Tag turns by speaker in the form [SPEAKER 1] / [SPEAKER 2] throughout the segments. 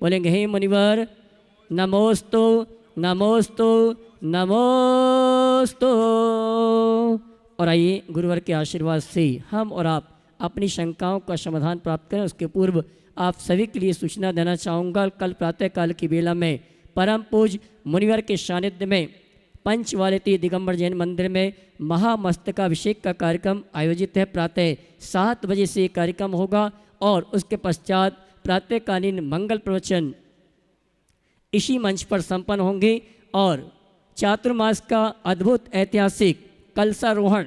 [SPEAKER 1] बोलेंगे हे मुनिवर नमोस्तु नमोस्तु नमोस्तु। और आइए गुरुवर के आशीर्वाद से हम और आप अपनी शंकाओं का समाधान प्राप्त करें। उसके पूर्व आप सभी के लिए सूचना देना चाहूँगा, कल प्रातःकाल की बेला में परम पूज मुनिवर के सानिध्य में पंचवालिती दिगंबर जैन मंदिर में महामस्तकाभिषेक का कार्यक्रम आयोजित है। प्रातः 7 बजे से कार्यक्रम होगा और उसके पश्चात प्रातःकालीन मंगल प्रवचन इसी मंच पर संपन्न होंगे और चातुर्मास का अद्भुत ऐतिहासिक कलशारोहण,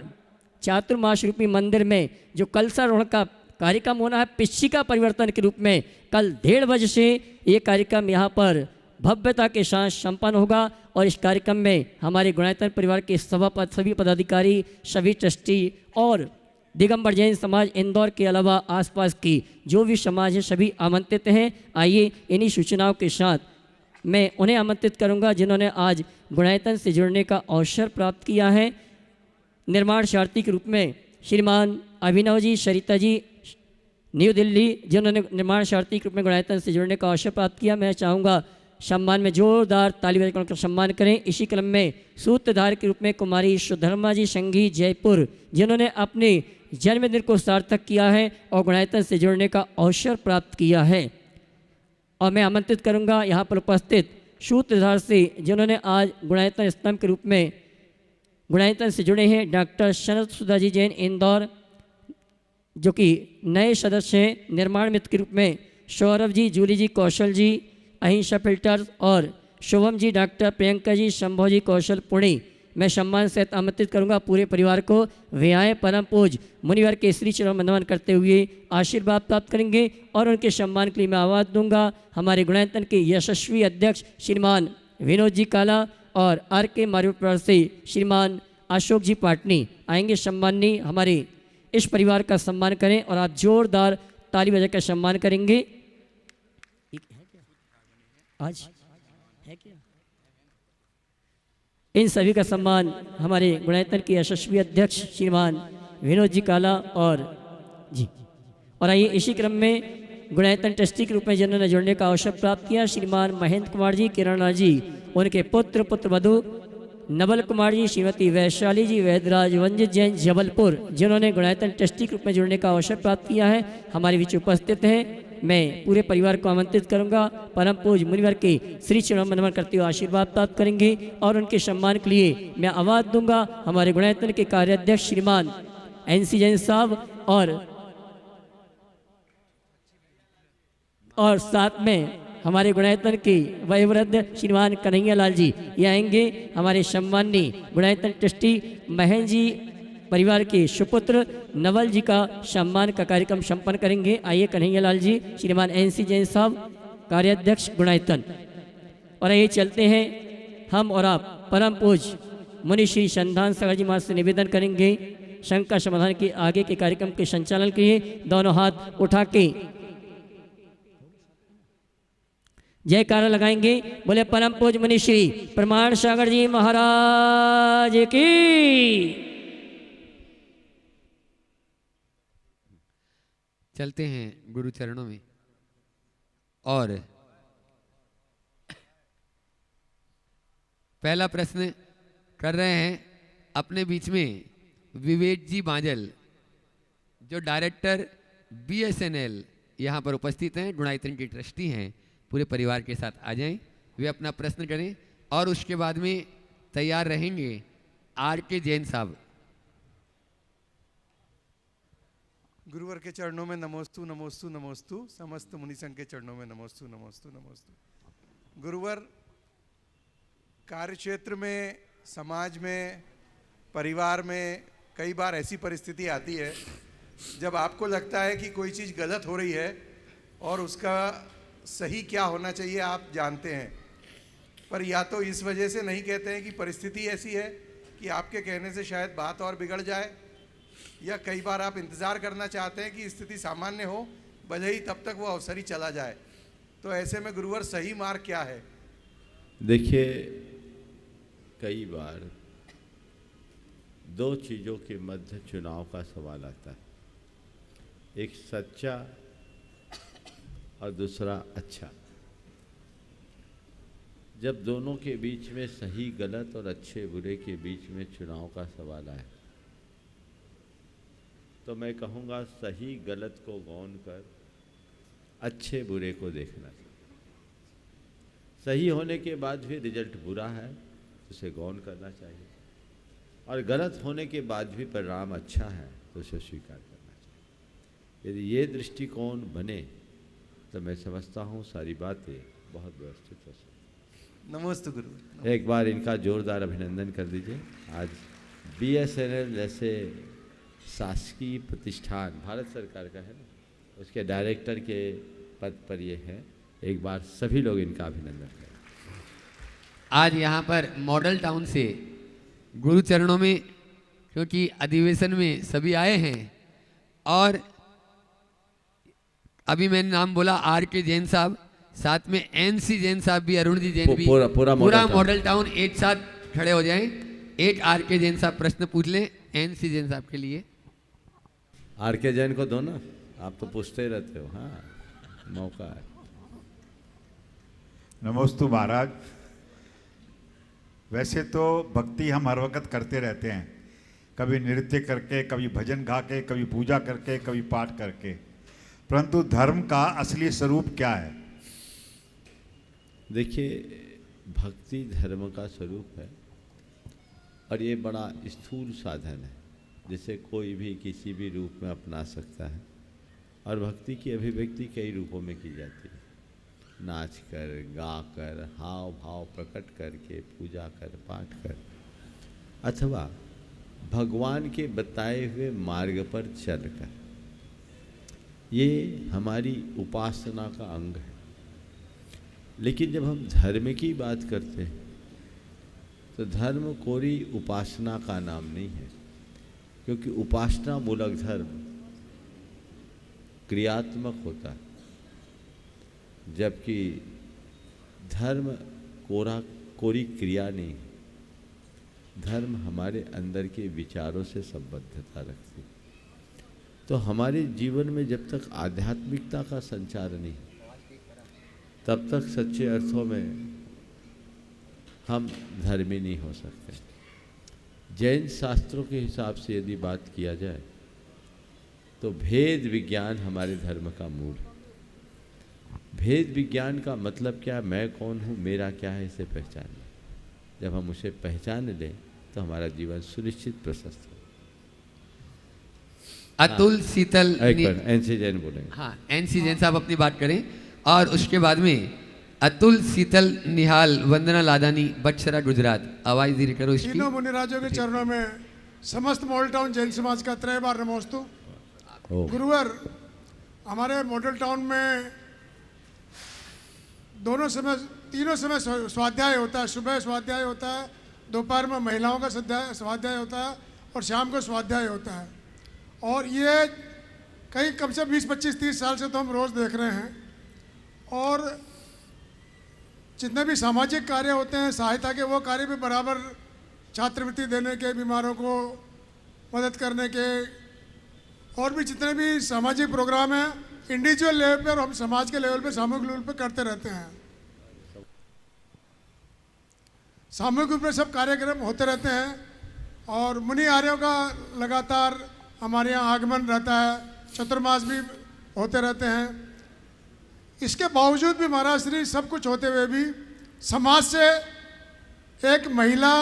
[SPEAKER 1] चातुर्मास रूपी मंदिर में जो कलशारोहण का कार्यक्रम होना है पिच्छिका परिवर्तन के रूप में, कल 1:30 बजे से ये कार्यक्रम यहाँ पर भव्यता के साथ संपन्न होगा। और इस कार्यक्रम में हमारे गुणायतन परिवार के सभी पदाधिकारी, सभी ट्रस्टी और दिगंबर जैन समाज इंदौर के अलावा आसपास की जो भी समाज है सभी आमंत्रित हैं। आइए इन्हीं सूचनाओं के साथ मैं उन्हें आमंत्रित करूंगा जिन्होंने आज गुणायतन से जुड़ने का अवसर प्राप्त किया है। निर्माण सारथी के रूप में श्रीमान अभिनव जी, सरिता जी न्यू दिल्ली, जिन्होंने निर्माण सारथी के रूप में गुणायतन से जुड़ने का अवसर प्राप्त किया। मैं चाहूँगा सम्मान में जोरदार ताली बजाकर उनका सम्मान करें। इसी क्रम में सूत्रधार के रूप में कुमारी सुधर्मा जी संघी जयपुर, जिन्होंने अपने जन्मदिन को सार्थक किया है और गुणायतन से जुड़ने का अवसर प्राप्त किया है। और मैं आमंत्रित करूंगा यहाँ पर उपस्थित सूत्रधार से जिन्होंने आज गुणायतन स्तंभ के रूप में गुणायतन से जुड़े हैं, डॉक्टर शरद सुधा जी जैन इंदौर, जो कि नए सदस्य हैं। निर्माण मित्र के रूप में सौरभ जी, जूली जी, कौशल जी, अहिंसा फिल्टर्स और शुभम जी, डॉक्टर प्रियंका जी, शंभो जी, कौशल पुणे। मैं सम्मान सहित आमंत्रित करूंगा पूरे परिवार को। वे आए परम पूज मुनिवर के श्री चरण नमन करते हुए आशीर्वाद प्राप्त करेंगे और उनके सम्मान के लिए मैं आवाज़ दूंगा। हमारे गुणायतन के यशस्वी अध्यक्ष श्रीमान विनोद जी काला और RK मारियोपुर से श्रीमान अशोक जी पाटनी आएंगे। सम्माननीय हमारे इस परिवार का सम्मान करें और आप जोरदार ताली बजाकर सम्मान करेंगे। आज है क्या? इन सभी का सम्मान हमारे गुणायतन के यशस्वी अध्यक्ष श्रीमान विनोद जी काला और जी। और आइए इसी क्रम में गुणायतन ट्रस्टी के रूप में जिन्होंने जुड़ने का अवसर प्राप्त किया श्रीमान महेंद्र कुमार जी, किरण जी, उनके पुत्र वधु नवल कुमार जी, श्रीमती वैशाली जी, वैदराज वंजित जैन जबलपुर, जिन्होंने गुणायतन ट्रस्टी के रूप में जुड़ने का अवसर प्राप्त किया है, हमारे बीच उपस्थित हैं। मैं पूरे परिवार को आमंत्रित करूंगा। परम पूज मुनिवर के श्री चरण नमन करते हुए आशीर्वाद प्राप्त करेंगे और उनके सम्मान के लिए मैं आवाज़ दूंगा हमारे गुणायतन के कार्याध्यक्ष श्रीमान NC जैन साहब और साथ में हमारे गुणायतन के वयोवृद्ध श्रीमान कन्हैया लाल जी ये आएंगे। हमारे सम्माननीय गुणायतन ट्रस्टी महेंद्र जी परिवार के सुपुत्र नवल जी का सम्मान का कार्यक्रम संपन्न करेंगे। आइए कन्हैया लाल जी, श्रीमान NC जैन साहब कार्याध्यक्ष गुणायतन। और आइए चलते हैं हम और आप परम पूज मुनि श्री संधान सागर जी महाराज से निवेदन करेंगे शंका समाधान के आगे के कार्यक्रम के संचालन के लिए दोनों हाथ उठा के जयकारा लगाएंगे। बोले परम पूज मुनि श्री प्रमाण सागर जी महाराज की।
[SPEAKER 2] चलते हैं गुरु चरणों में और पहला प्रश्न कर रहे हैं अपने बीच में विवेक जी बांजल, जो डायरेक्टर BSNL यहाँ पर उपस्थित हैं, गुणायतन के ट्रस्टी हैं। पूरे परिवार के साथ आ जाएं, वे अपना प्रश्न करें और उसके बाद में तैयार रहेंगे RK जैन साहब।
[SPEAKER 3] गुरुवर के चरणों में नमोस्तु नमोस्तु नमोस्तु, समस्त मुनि संघ के चरणों में नमोस्तु नमोस्तु नमोस्तु। गुरुवर, कार्य क्षेत्र में, समाज में, परिवार में कई बार ऐसी परिस्थिति आती है जब आपको लगता है कि कोई चीज़ गलत हो रही है और उसका सही क्या होना चाहिए आप जानते हैं, पर या तो इस वजह से नहीं कहते हैं कि परिस्थिति ऐसी है कि आपके कहने से शायद बात और बिगड़ जाए, या कई बार आप इंतज़ार करना चाहते हैं कि स्थिति सामान्य हो भले ही तब तक वो अवसर ही चला जाए। तो ऐसे में गुरुवर सही मार्ग क्या है?
[SPEAKER 4] देखिए, कई बार दो चीज़ों के मध्य चुनाव का सवाल आता है, एक सच्चा और दूसरा अच्छा। जब दोनों के बीच में सही गलत और अच्छे बुरे के बीच में चुनाव का सवाल आए तो मैं कहूँगा सही गलत को गौन कर अच्छे बुरे को देखना चाहिए। सही होने के बाद भी रिजल्ट बुरा है उसे गौन करना चाहिए, और गलत होने के बाद भी परिणाम अच्छा है तो उसे स्वीकार करना चाहिए। यदि ये दृष्टिकोण बने तो मैं समझता हूँ सारी बातें बहुत व्यवस्थित हो सकती।
[SPEAKER 3] नमस्ते गुरु।
[SPEAKER 4] एक बार इनका जोरदार अभिनंदन कर दीजिए। आज BSNL जैसे शासकीय प्रतिष्ठान भारत सरकार का है ना, उसके डायरेक्टर के पद पर ये है। एक बार सभी लोग इनका अभिनंदन करें।
[SPEAKER 2] आज यहाँ पर मॉडल टाउन से गुरु चरणों में, क्योंकि अधिवेशन में सभी आए हैं, और अभी मैंने नाम बोला RK जैन साहब, साथ में NC जैन साहब भी, अरुण जी जैन भी, पूरा मॉडल टाउन एक साथ खड़े हो जाएं। एक RK जैन साहब प्रश्न पूछ लें NC जैन साहब के लिए।
[SPEAKER 4] RK जैन को दो ना, आप तो पूछते ही रहते हो। हाँ, मौका है।
[SPEAKER 5] नमोस्तु महाराज। वैसे तो भक्ति हम हर वक्त करते रहते हैं, कभी नृत्य करके, कभी भजन गा के, कभी पूजा करके, कभी पाठ करके, परंतु धर्म का असली स्वरूप क्या है?
[SPEAKER 4] देखिए, भक्ति धर्म का स्वरूप है और ये बड़ा स्थूल साधन है जिसे कोई भी किसी भी रूप में अपना सकता है। और भक्ति की अभिव्यक्ति कई रूपों में की जाती है, नाच कर, गा कर, हाव भाव प्रकट करके, पूजा कर, पाठ कर, अथवा भगवान के बताए हुए मार्ग पर चलकर। ये हमारी उपासना का अंग है। लेकिन जब हम धर्म की बात करते हैं तो धर्म कोई उपासना का नाम नहीं है, क्योंकि उपासना मूलक धर्म क्रियात्मक होता है, जबकि धर्म कोरी क्रिया नहीं। धर्म हमारे अंदर के विचारों से संबद्धता रखती है। तो हमारे जीवन में जब तक आध्यात्मिकता का संचार नहीं, तब तक सच्चे अर्थों में हम धर्मी नहीं हो सकते। जैन शास्त्रों के हिसाब से यदि बात किया जाए तो भेद विज्ञान हमारे धर्म का मूल है। भेद विज्ञान का मतलब क्या? मैं कौन हूँ, मेरा क्या है, इसे पहचानना। जब हम उसे पहचान लें तो हमारा जीवन सुनिश्चित प्रशस्त हो।
[SPEAKER 2] अतुल शीतल
[SPEAKER 4] एक बार NC जैन बोलेंगे।
[SPEAKER 2] हाँ, NC जैन साहब अपनी बात करें, और उसके बाद में अतुल शीतल निहाल वंदना लादानी बटसरा गुजरात। आवाज धीरे करो इसकी।
[SPEAKER 6] तीनों मुनिराजों के चरणों में समस्त मॉडल टाउन जैन समाज का त्रय बार नमोस्तु। गुरुवर, हमारे मॉडल टाउन में तीनों समय स्वाध्याय होता है। सुबह स्वाध्याय होता है, दोपहर में महिलाओं का स्वाध्याय होता है, और शाम को स्वाध्याय होता है। और ये कई कम से 20, 25, 30 साल से तो हम रोज़ देख रहे हैं। और जितने भी सामाजिक कार्य होते हैं, सहायता के, वो कार्य भी बराबर, छात्रवृत्ति देने के, बीमारों को मदद करने के, और भी जितने भी सामाजिक प्रोग्राम हैं, इंडिविजुअल लेवल पे और हम समाज के लेवल पे, सामूहिक लेवल पे करते रहते हैं। सामूहिक रूप में सब कार्यक्रम होते रहते हैं, और मुनि आर्यों का लगातार हमारे यहाँ आगमन रहता है, चतुर्मास भी होते रहते हैं। इसके बावजूद भी महाराज श्री सब कुछ होते हुए भी समाज से एक महिला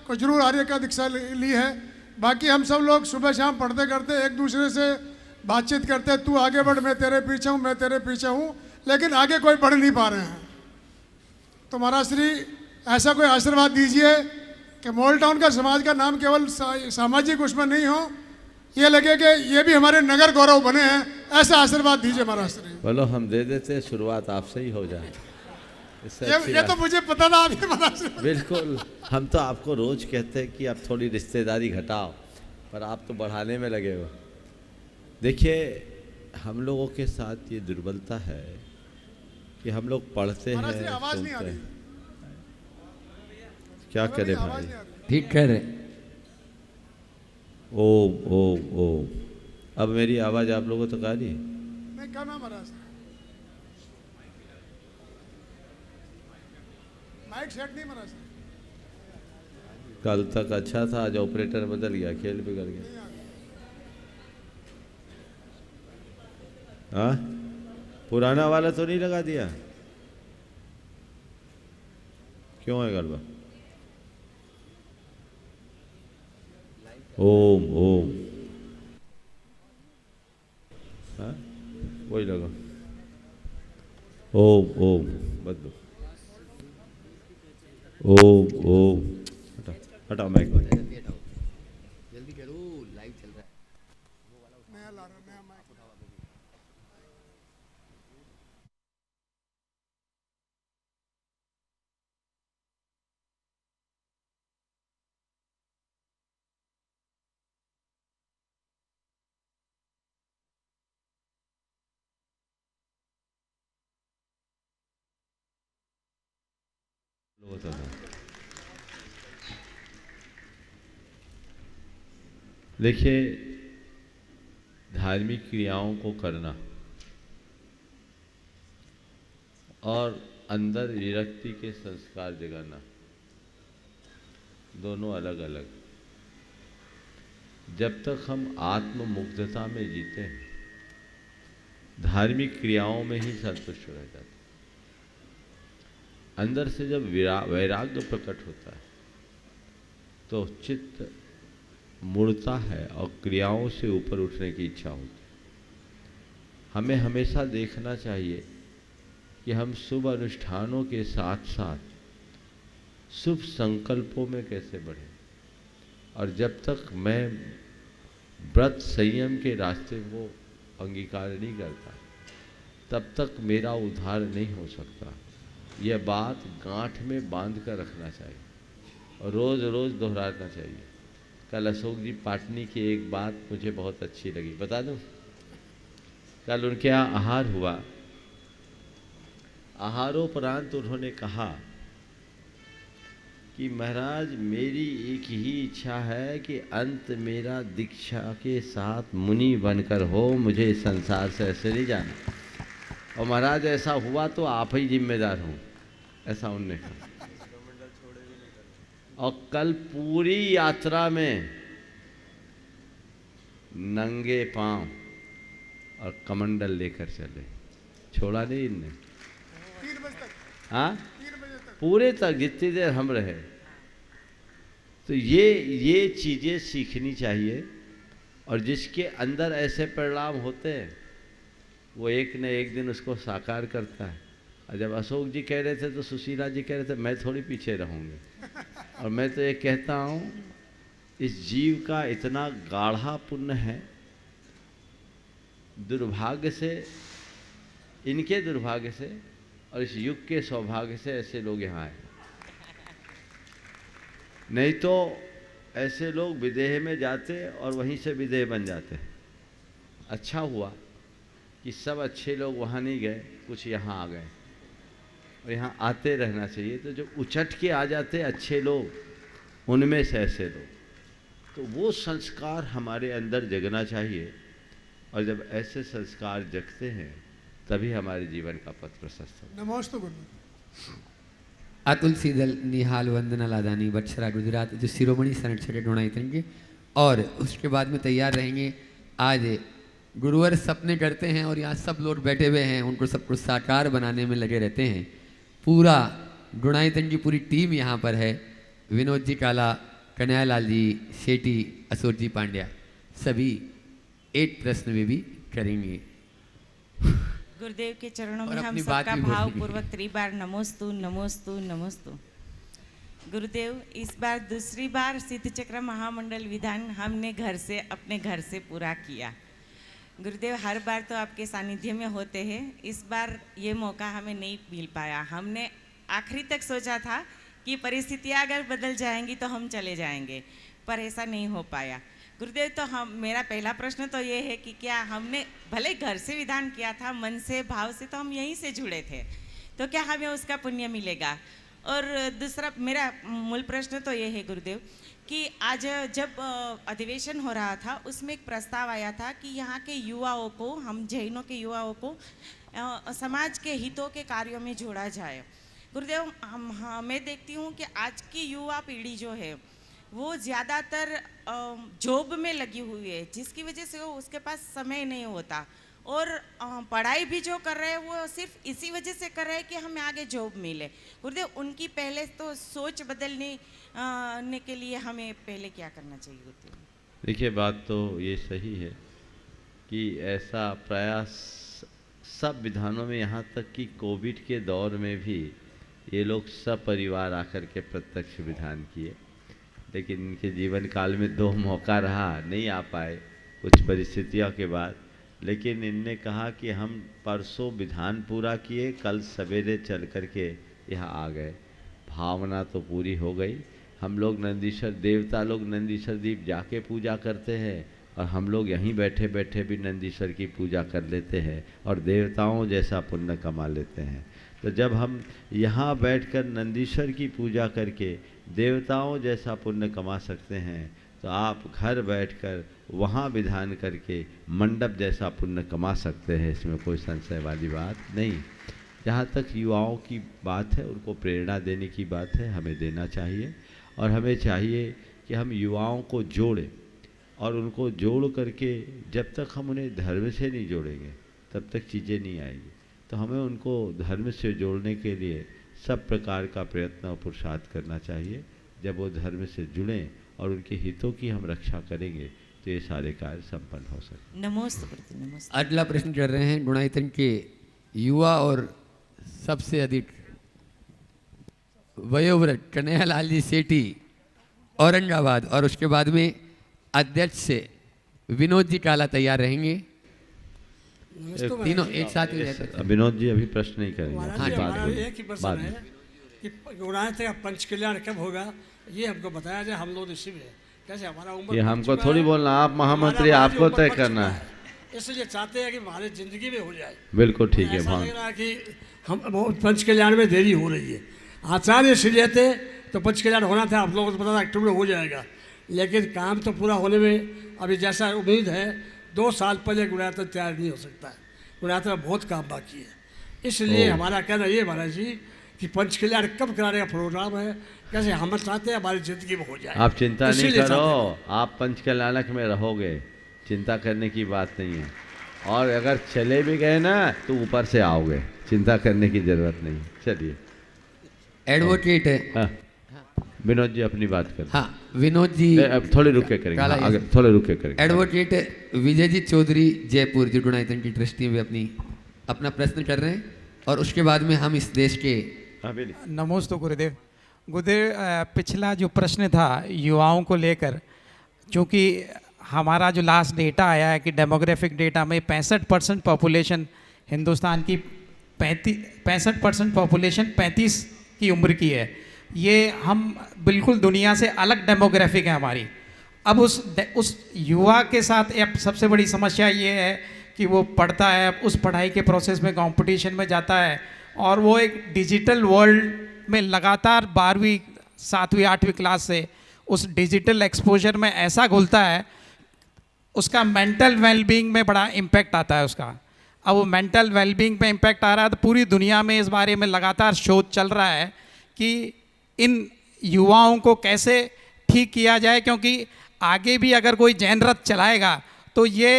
[SPEAKER 6] को जरूर आर्य का दीक्षा ली है। बाकी हम सब लोग सुबह शाम पढ़ते करते एक दूसरे से बातचीत करते, तू आगे बढ़, मैं तेरे पीछे हूँ, मैं तेरे पीछे हूँ, लेकिन आगे कोई बढ़ नहीं पा रहे हैं। तो महाराज श्री ऐसा कोई आशीर्वाद दीजिए कि मॉडल टाउन का समाज का नाम केवल सामाजिक उसमें नहीं हो, ये लगे कि ये भी हमारे नगर गौरव बने हैं। ऐसा आशीर्वाद दीजिए महाराज श्री।
[SPEAKER 4] बोलो, हम दे देते, शुरुआत आपसे ही हो जाए।
[SPEAKER 6] ये तो मुझे पता था आपके महाराज।
[SPEAKER 4] बिल्कुल, हम तो आपको रोज कहते हैं कि आप थोड़ी रिश्तेदारी घटाओ, पर आप तो बढ़ाने में लगे हो। देखिए, हम लोगों के साथ ये दुर्बलता है कि हम लोग पढ़ते हैं, सुनते हैं, क्या करें भाई।
[SPEAKER 2] ठीक कह रहे।
[SPEAKER 4] ओ अब मेरी आवाज आप लोगों तक आ रही है?
[SPEAKER 6] नहीं, कम है महाराज। माइक सेट नहीं बना सर।
[SPEAKER 4] कल तक अच्छा था, आज ऑपरेटर बदल गया, खेल बिगड़ गया। हाँ, पुराना वाला तो नहीं लगा दिया? क्यों है गड़बड़? ओम ओम, हाँ वही लगा। ओम ओम बदलो। ओम ओम, हटा हटा माइक।
[SPEAKER 2] जल्दी करो, लाइव चल रहा है।
[SPEAKER 6] नया ला रहा, नया माइक।
[SPEAKER 4] होता था। देखिए, धार्मिक क्रियाओं को करना और अंदर विरक्ति के संस्कार जगाना दोनों अलग अलग। जब तक हम आत्म मुग्धता में जीते हैं, धार्मिक क्रियाओं में ही संतुष्ट रह जाते हैं। अंदर से जब वैराग्य प्रकट होता है तो चित्त मुड़ता है और क्रियाओं से ऊपर उठने की इच्छा होती है। हमें हमेशा देखना चाहिए कि हम शुभ अनुष्ठानों के साथ साथ शुभ संकल्पों में कैसे बढ़ें। और जब तक मैं व्रत संयम के रास्ते को अंगीकार नहीं करता, तब तक मेरा उद्धार नहीं हो सकता। यह बात गांठ में बांध कर रखना चाहिए और रोज़ रोज़ दोहराना चाहिए। कल अशोक जी पाटनी की एक बात मुझे बहुत अच्छी लगी, बता दूं? कल उनके यहाँ आहार हुआ। आहारोपरांत उन्होंने कहा कि महाराज, मेरी एक ही इच्छा है कि अंत मेरा दीक्षा के साथ मुनि बनकर हो, मुझे इस संसार से ऐसे नहीं जाना। और महाराज ऐसा हुआ तो आप ही जिम्मेदार हों, ऐसा उनने कहा। और कल पूरी यात्रा में नंगे पांव और कमंडल लेकर चले, छोड़ा नहीं इनने।
[SPEAKER 6] 3 बजे तक।
[SPEAKER 4] हाँ,
[SPEAKER 6] 3 बजे तक
[SPEAKER 4] पूरे तक जितनी देर हम रहे। तो ये चीज़ें सीखनी चाहिए। और जिसके अंदर ऐसे परिणाम होते हैं वो एक न एक दिन उसको साकार करता है। और जब अशोक जी कह रहे थे तो सुशीला जी कह रहे थे मैं थोड़ी पीछे रहूँगी। और मैं तो ये कहता हूँ, इस जीव का इतना गाढ़ा पुण्य है, दुर्भाग्य से, इनके दुर्भाग्य से और इस युग के सौभाग्य से ऐसे लोग यहाँ आए। नहीं तो ऐसे लोग विदेह में जाते और वहीं से विदेह बन जाते। अच्छा हुआ कि सब अच्छे लोग वहाँ नहीं गए, कुछ यहाँ आ गए। और यहाँ आते रहना चाहिए। तो जो उछट के आ जाते अच्छे लोग, उनमें से ऐसे लोग, तो वो संस्कार हमारे अंदर जगना चाहिए। और जब ऐसे संस्कार जगते हैं तभी हमारे जीवन का पथ प्रशस्त होता है।
[SPEAKER 6] नमोस्तु गुरु।
[SPEAKER 2] अतुल सीदल, निहाल, वंदना लादानी, बटसरा गुजरात, जो शिरोमणि शरण छठे ढूंढाई तंगे। और उसके बाद में तैयार रहेंगे। आज गुरुवर सपने करते हैं और यहाँ सब लोग बैठे हुए हैं, उनको सबको साकार बनाने में लगे रहते हैं। पूरा गुणायतन की पूरी टीम यहाँ पर है। विनोद जी काला, कन्हैयालाल जी शेट्टी, अशोक जी पांड्या, सभी 8 प्रश्न में भी करेंगे।
[SPEAKER 7] गुरुदेव के चरणों में
[SPEAKER 2] और
[SPEAKER 7] हम
[SPEAKER 2] अपनी बात
[SPEAKER 7] सबका
[SPEAKER 2] भी
[SPEAKER 7] भाव
[SPEAKER 2] बोलेंगे।
[SPEAKER 7] पूर्वक त्रिबार नमोस्तु नमोस्तु नमोस्तु। गुरुदेव, इस बार दूसरी बार सिद्ध चक्र महामंडल विधान हमने अपने घर से पूरा किया। गुरुदेव, हर बार तो आपके सानिध्य में होते हैं, इस बार ये मौका हमें नहीं मिल पाया। हमने आखिरी तक सोचा था कि परिस्थितियाँ अगर बदल जाएंगी तो हम चले जाएंगे, पर ऐसा नहीं हो पाया। गुरुदेव, तो मेरा पहला प्रश्न तो ये है कि क्या हमने भले घर से विधान किया था, मन से भाव से, तो हम यहीं से जुड़े थे, तो क्या हमें उसका पुण्य मिलेगा? और दूसरा मेरा मूल प्रश्न तो ये है गुरुदेव कि आज जब अधिवेशन हो रहा था उसमें एक प्रस्ताव आया था कि यहाँ के युवाओं को, हम जैनों के युवाओं को समाज के हितों के कार्यों में जोड़ा जाए। गुरुदेव मैं देखती हूँ कि आज की युवा पीढ़ी जो है वो ज़्यादातर जॉब में लगी हुई है, जिसकी वजह से वो उसके पास समय नहीं होता, और पढ़ाई भी जो कर रहे हैं वो सिर्फ इसी वजह से कर रहे हैं कि हमें आगे जॉब मिले। गुरुदेव उनकी पहले तो सोच बदलने के लिए हमें पहले क्या करना चाहिए गुरुदेव?
[SPEAKER 4] देखिए, बात तो ये सही है कि ऐसा प्रयास सब विधानों में, यहाँ तक कि कोविड के दौर में भी ये लोग सब परिवार आकर के प्रत्यक्ष विधान किए, लेकिन इनके जीवन काल में 2 मौका रहा, नहीं आ पाए कुछ परिस्थितियों के बाद। लेकिन इनने कहा कि हम परसों विधान पूरा किए, कल सवेरे चल कर के यहाँ आ गए। भावना तो पूरी हो गई। हम लोग नंदीश्वर, देवता लोग नंदीश्वर दीप जाके पूजा करते हैं, और हम लोग यहीं बैठे बैठे भी नंदीश्वर की पूजा कर लेते हैं और देवताओं जैसा पुण्य कमा लेते हैं। तो जब हम यहाँ बैठकर नंदीश्वर की पूजा करके देवताओं जैसा पुण्य कमा सकते हैं, तो आप घर बैठकर वहाँ विधान करके मंडप जैसा पुण्य कमा सकते हैं। इसमें कोई संशय वाली बात नहीं। जहाँ तक युवाओं की बात है, उनको प्रेरणा देने की बात है, हमें देना चाहिए। और हमें चाहिए कि हम युवाओं को जोड़ें, और उनको जोड़ करके जब तक हम उन्हें धर्म से नहीं जोड़ेंगे तब तक चीज़ें नहीं आएगी। तो हमें उनको धर्म से जोड़ने के लिए सब प्रकार का प्रयत्न और पुरुषार्थ करना चाहिए। जब वो धर्म से जुड़ें और उनके हितों की हम रक्षा करेंगे तो ये सारे कार्य संपन्न हो सकते।
[SPEAKER 7] नमस्ते नमस्ते।
[SPEAKER 2] अगला प्रश्न कर रहे हैं गुणायतन के युवा और सबसे अधिक वयोवृद्ध कन्हैयालाल जी सेठी, औरंगाबाद, और उसके बाद में अध्यक्ष से विनोद जी काला तैयार रहेंगे। तीनों एक साथ ही रहते।
[SPEAKER 4] विनोद जी अभी प्रश्न नहीं करेंगे।
[SPEAKER 8] महाराज जी, हमारा एक ही प्रश्न है कि गुणायत का पंच कल्याण कब होगा, ये हमको बताया जाए। हम लोग इसी में कैसे हमारा उम्र,
[SPEAKER 4] ये हमको थोड़ी बोलना, आप महामंत्री, आपको तय करना है।
[SPEAKER 8] इसलिए चाहते हैं कि हमारी जिंदगी में हो जाए।
[SPEAKER 4] बिल्कुल ठीक है।
[SPEAKER 8] ऐसा लग रहा है कि हम बहुत पंच कल्याण में देरी हो रही है। आचार्य श्री रहते तो पंच कल्याण होना था, आप लोगों को पता था अक्टूबर में हो जाएगा, लेकिन काम तो पूरा होने में अभी जैसा उम्मीद है 2 साल पहले गुणायत तैयार नहीं हो सकता है। गुणायत में बहुत काम बाकी है। इसलिए हमारा कहना ये महाराज जी कि पंच कल्याण कब कराने का प्रोग्राम है, कैसे हम चाहते हैं हमारी जिंदगी में हो जाए।
[SPEAKER 4] आप चिंता नहीं करो, आप पंच कल्याणक में रहोगे, चिंता करने की बात नहीं है। और अगर चले भी गए ना तो ऊपर से आओगे, चिंता करने की जरूरत नहीं। चलिए,
[SPEAKER 2] एडवोकेट है।
[SPEAKER 4] हाँ, विनोद जी अपनी बात करें।
[SPEAKER 2] हाँ, विनोद जी
[SPEAKER 4] अब थोड़े रुक के करेंगे। हाँ, आगे थोड़े रुक के करेंगे।
[SPEAKER 2] एडवोकेट विजयजीत चौधरी जयपुर, जो गुणायतन की ट्रस्टी में अपना प्रश्न कर रहे हैं, और उसके बाद में हम इस देश के।
[SPEAKER 9] नमस्ते गुरुदेव। गुरुदेव, पिछला जो प्रश्न था युवाओं को लेकर, चूँकि हमारा जो लास्ट डेटा आया है कि डेमोग्राफिक डेटा में 65% पॉपुलेशन हिंदुस्तान की 65% पॉपुलेशन 35 की उम्र की है। ये हम बिल्कुल दुनिया से अलग डेमोग्राफिक है हमारी। अब उस युवा के साथ अब सबसे बड़ी समस्या ये है कि वो पढ़ता है, उस पढ़ाई के प्रोसेस में कंपटीशन में जाता है, और वो एक डिजिटल वर्ल्ड में लगातार 12वीं 7वीं 8वीं क्लास से उस डिजिटल एक्सपोजर में ऐसा घुलता है, उसका मेंटल वेलबींग में बड़ा इम्पैक्ट आता है उसका। अब वो मेंटल वेलबींग पे इम्पैक्ट आ रहा है, तो पूरी दुनिया में इस बारे में लगातार शोध चल रहा है कि इन युवाओं को कैसे ठीक किया जाए, क्योंकि आगे भी अगर कोई जैन रथ चलाएगा तो ये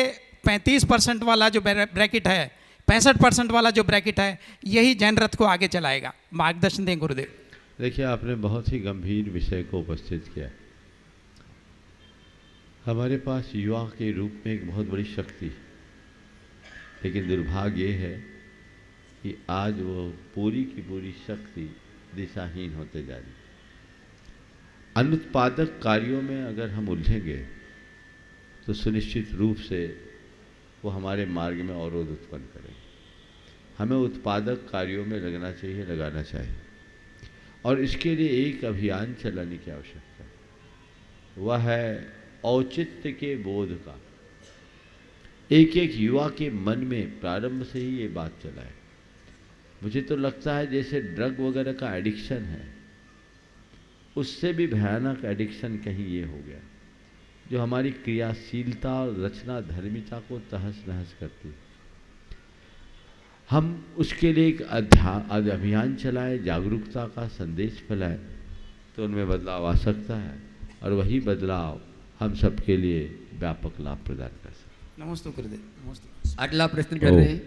[SPEAKER 9] 35% वाला जो ब्रैकेट है, 65% वाला जो ब्रैकेट है, यही जैन रथ को आगे चलाएगा। मार्गदर्शन दें गुरुदेव।
[SPEAKER 4] देखिए, आपने बहुत ही गंभीर विषय को उपस्थित किया। हमारे पास युवा के रूप में एक बहुत बड़ी शक्ति है, लेकिन दुर्भाग्य ये है कि आज वो पूरी की पूरी शक्ति दिशाहीन होते जा रही। अनुत्पादक कार्यों में अगर हम उलझेंगे तो सुनिश्चित रूप से वो हमारे मार्ग में अवरोध उत्पन्न करेंगे। हमें उत्पादक कार्यों में लगना चाहिए, लगाना चाहिए, और इसके लिए एक अभियान चलाने की आवश्यकता है। वह है औचित्य के बोध का। एक एक युवा के मन में प्रारंभ से ही ये बात चला है। मुझे तो लगता है जैसे ड्रग वगैरह का एडिक्शन है, उससे भी भयानक एडिक्शन कहीं ये हो गया, जो हमारी क्रियाशीलता और रचना धर्मिता को तहस नहस करती है। हम उसके लिए एक अभियान चलाएं, जागरूकता का संदेश फैलाएं, तो उनमें बदलाव आ सकता है और वही बदलाव हम सबके लिए व्यापक लाभ प्रदान कर सकते हैं।
[SPEAKER 9] नमस्ते गुरुदेव। नमस्ते।
[SPEAKER 2] अगला प्रश्न कर रहे हैं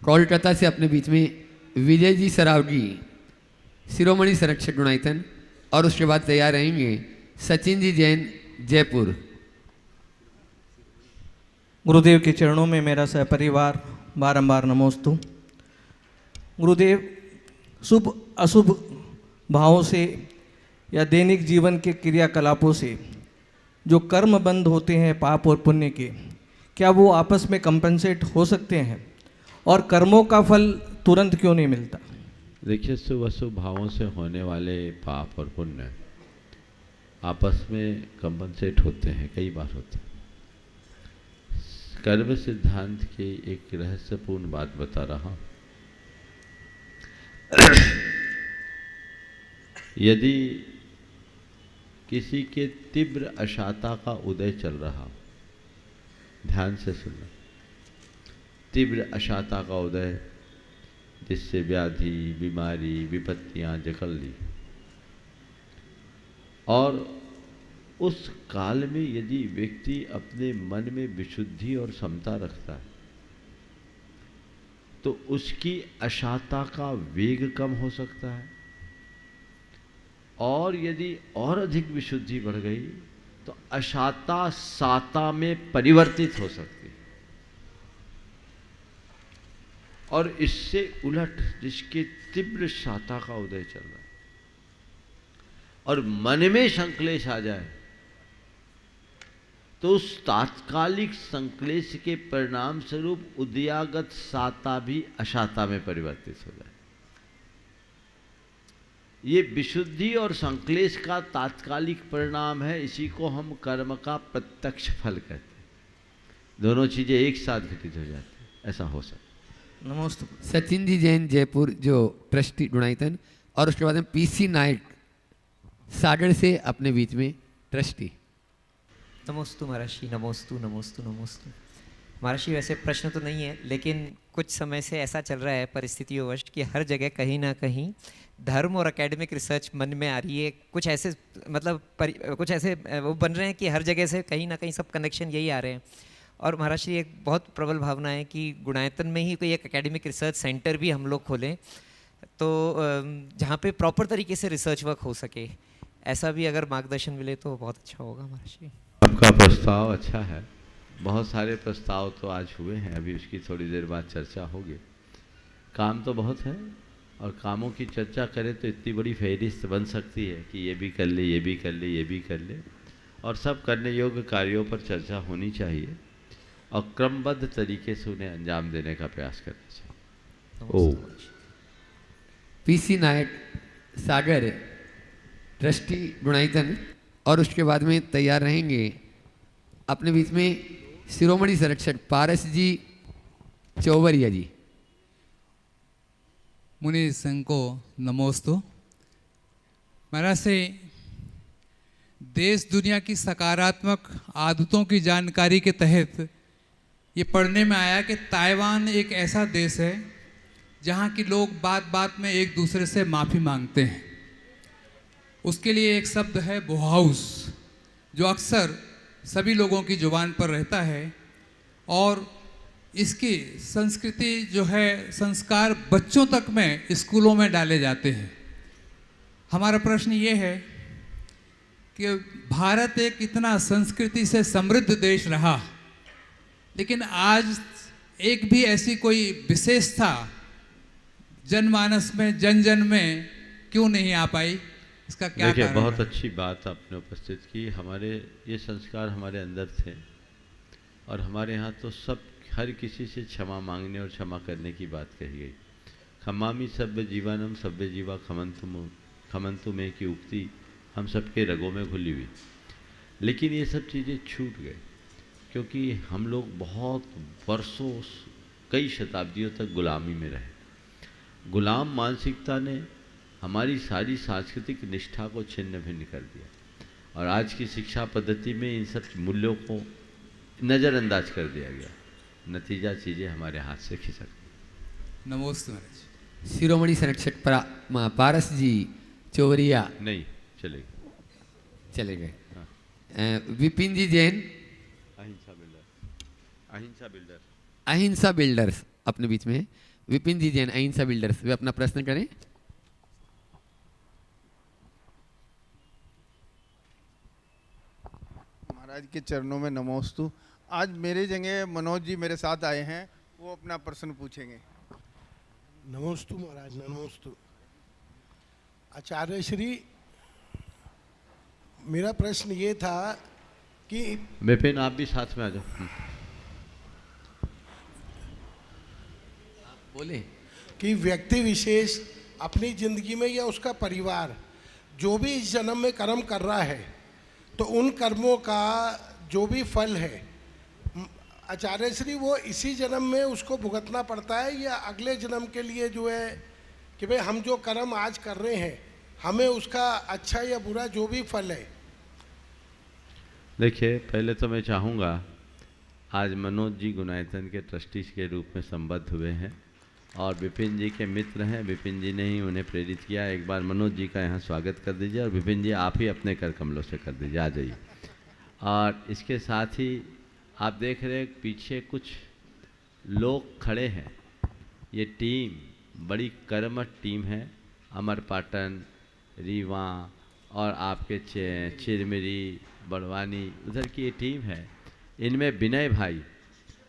[SPEAKER 2] कोलकाता से अपने बीच में विजय जी सरावगी, शिरोमणि संरक्षक गुणायतन, और उसके बाद तैयार रहेंगे सचिन जी जैन, जयपुर।
[SPEAKER 10] गुरुदेव के चरणों में मेरा सहपरिवार बारंबार नमोस्तु। गुरुदेव, शुभ अशुभ भावों से या दैनिक जीवन के क्रियाकलापों से जो कर्म बंद होते हैं पाप और पुण्य के, क्या वो आपस में कंपनसेट हो सकते हैं और कर्मों का फल तुरंत क्यों नहीं मिलता?
[SPEAKER 4] देखिए, शुभ अशुभ भावों से होने वाले पाप और पुण्य आपस में कंपनसेट होते हैं, कई बार होते हैं। कर्म सिद्धांत की एक रहस्यपूर्ण बात बता रहा हूँ। यदि किसी के तीव्र अशाता का उदय चल रहा, ध्यान से सुनना, तीव्र अशाता का उदय जिससे व्याधि, बीमारी, विपत्तियां जकड़ ली, और उस काल में यदि व्यक्ति अपने मन में विशुद्धि और समता रखता है तो उसकी अशाता का वेग कम हो सकता है, और यदि और अधिक विशुद्धि बढ़ गई तो अशाता साता में परिवर्तित हो सकती है। और इससे उलट जिसके तीव्र शाता का उदय चल रहा है और मन में संक्लेश आ जाए तो उस तात्कालिक संक्लेश के परिणाम स्वरूप उदयागत साता भी अशाता में परिवर्तित हो जाए। ये विशुद्धि और संक्लेश का तात्कालिक परिणाम है, इसी को हम कर्म का प्रत्यक्ष फल कहते हैं। दोनों चीजें एक साथ घटित हो जाती हैं, ऐसा हो सकता।
[SPEAKER 10] नमस्ते।
[SPEAKER 2] सचिन जी जैन, जयपुर, जो ट्रस्टी गुणायतन, और उसके बाद में पीसी नाइट, सागर से अपने बीच में ट्रस्टी।
[SPEAKER 11] नमोस्तु महर्षि, नमोस्तु नमोस्तु नमोस्तु। महर्षि, वैसे प्रश्न तो नहीं है, लेकिन कुछ समय से ऐसा चल रहा है परिस्थितियों वश कि हर जगह कहीं ना कहीं धर्म और एकेडमिक रिसर्च मन में आ रही है। कुछ ऐसे मतलब कुछ ऐसे वो बन रहे हैं कि हर जगह से कहीं ना कहीं सब कनेक्शन यही आ रहे हैं। और महर्षि, एक बहुत प्रबल भावना है कि गुणायतन में ही कोई एक एकेडमिक रिसर्च सेंटर भी हम लोग खोलें, तो जहाँ पे प्रॉपर तरीके से रिसर्च वर्क हो सके। ऐसा भी अगर मार्गदर्शन मिले तो बहुत अच्छा होगा महर्षि।
[SPEAKER 4] आपका प्रस्ताव अच्छा है। बहुत सारे प्रस्ताव तो आज हुए हैं, अभी उसकी थोड़ी देर बाद चर्चा होगी। काम तो बहुत है, और कामों की चर्चा करें तो इतनी बड़ी फहरिस्त बन सकती है कि ये भी कर ले, ये भी कर ले, ये भी कर ले, और सब करने योग्य कार्यों पर चर्चा होनी चाहिए और क्रमबद्ध तरीके से उन्हें अंजाम देने का प्रयास करना चाहिए।
[SPEAKER 2] पीसी नायक, सागर, ट्रस्टी गुणायतन, और उसके बाद में तैयार रहेंगे अपने बीच में शिरोमणि संरक्षक पारस जी, चौवरिया जी।
[SPEAKER 12] मुनि संघ को नमोस्तु। महाराज से देश दुनिया की सकारात्मक आदतों की जानकारी के तहत ये पढ़ने में आया कि ताइवान एक ऐसा देश है जहाँ की लोग बात बात में एक दूसरे से माफ़ी मांगते हैं। उसके लिए एक शब्द है बोहाउस, जो अक्सर सभी लोगों की जुबान पर रहता है, और इसकी संस्कृति जो है, संस्कार बच्चों तक में स्कूलों में डाले जाते हैं। हमारा प्रश्न ये है कि भारत एक इतना संस्कृति से समृद्ध देश रहा, लेकिन आज एक भी ऐसी कोई विशेषता जनमानस में, जन जन में क्यों नहीं आ पाई? इसका क्या कारण है?
[SPEAKER 4] बहुत अच्छी बात आपने उपस्थित की। हमारे ये संस्कार हमारे अंदर थे, और हमारे यहाँ तो सब हर किसी से क्षमा मांगने और क्षमा करने की बात कही गई। खमामी सभ्य जीवानम सभ्य जीवा खमंतु में की उक्ति हम सबके रगों में घुली हुई। लेकिन ये सब चीज़ें छूट गए, क्योंकि हम लोग बहुत वर्षों, कई शताब्दियों तक गुलामी में रहे। गुलाम मानसिकता ने हमारी सारी सांस्कृतिक निष्ठा को छिन्न भिन्न कर दिया, और आज की शिक्षा पद्धति में इन सब मूल्यों को नज़रअंदाज कर दिया गया। नतीजा चीज़ें हमारे हाथ से खिसक गई।
[SPEAKER 12] नमोस्तु महाराज।
[SPEAKER 2] शिरोमणि संरक्षक पारस जी चोवरिया
[SPEAKER 4] नहीं चले गए।
[SPEAKER 2] विपिन जी जैन अहिंसा बिल्डर्स अपने बीच में है। विपिन जी जैन अहिंसा बिल्डर्स, वे अपना प्रश्न करें।
[SPEAKER 13] महाराज के चरणों में नमोस्तु। आज मेरे जगह मनोज जी मेरे साथ आए हैं, वो अपना प्रश्न पूछेंगे।
[SPEAKER 14] नमोस्तु महाराज, नमोस्तु। आचार्य श्री, मेरा प्रश्न ये था कि
[SPEAKER 4] विपिन आप भी साथ में आ जाओ।
[SPEAKER 2] बोले
[SPEAKER 14] कि व्यक्ति विशेष अपनी जिंदगी में या उसका परिवार जो भी इस जन्म में कर्म कर रहा है, तो उन कर्मों का जो भी फल है आचार्य श्री वो इसी जन्म में उसको भुगतना पड़ता है, या अगले जन्म के लिए जो है कि भाई हम जो कर्म आज कर रहे हैं हमें उसका अच्छा या बुरा जो भी फल है।
[SPEAKER 4] देखिए, पहले तो मैं चाहूँगा, आज मनोज जी गुनायतन के ट्रस्टी के रूप में संबद्ध हुए हैं और विपिन जी के मित्र हैं। विपिन जी ने ही उन्हें प्रेरित किया। एक बार मनोज जी का यहाँ स्वागत कर दीजिए और विपिन जी आप ही अपने कर कमलों से कर दीजिए, आ जाइए। और इसके साथ ही आप देख रहे हैं पीछे कुछ लोग खड़े हैं। ये टीम बड़ी कर्मठ टीम है। अमर पाटन, रीवा और आपके चिरमिरी, बड़वानी, उधर की ये टीम है। इनमें विनय भाई,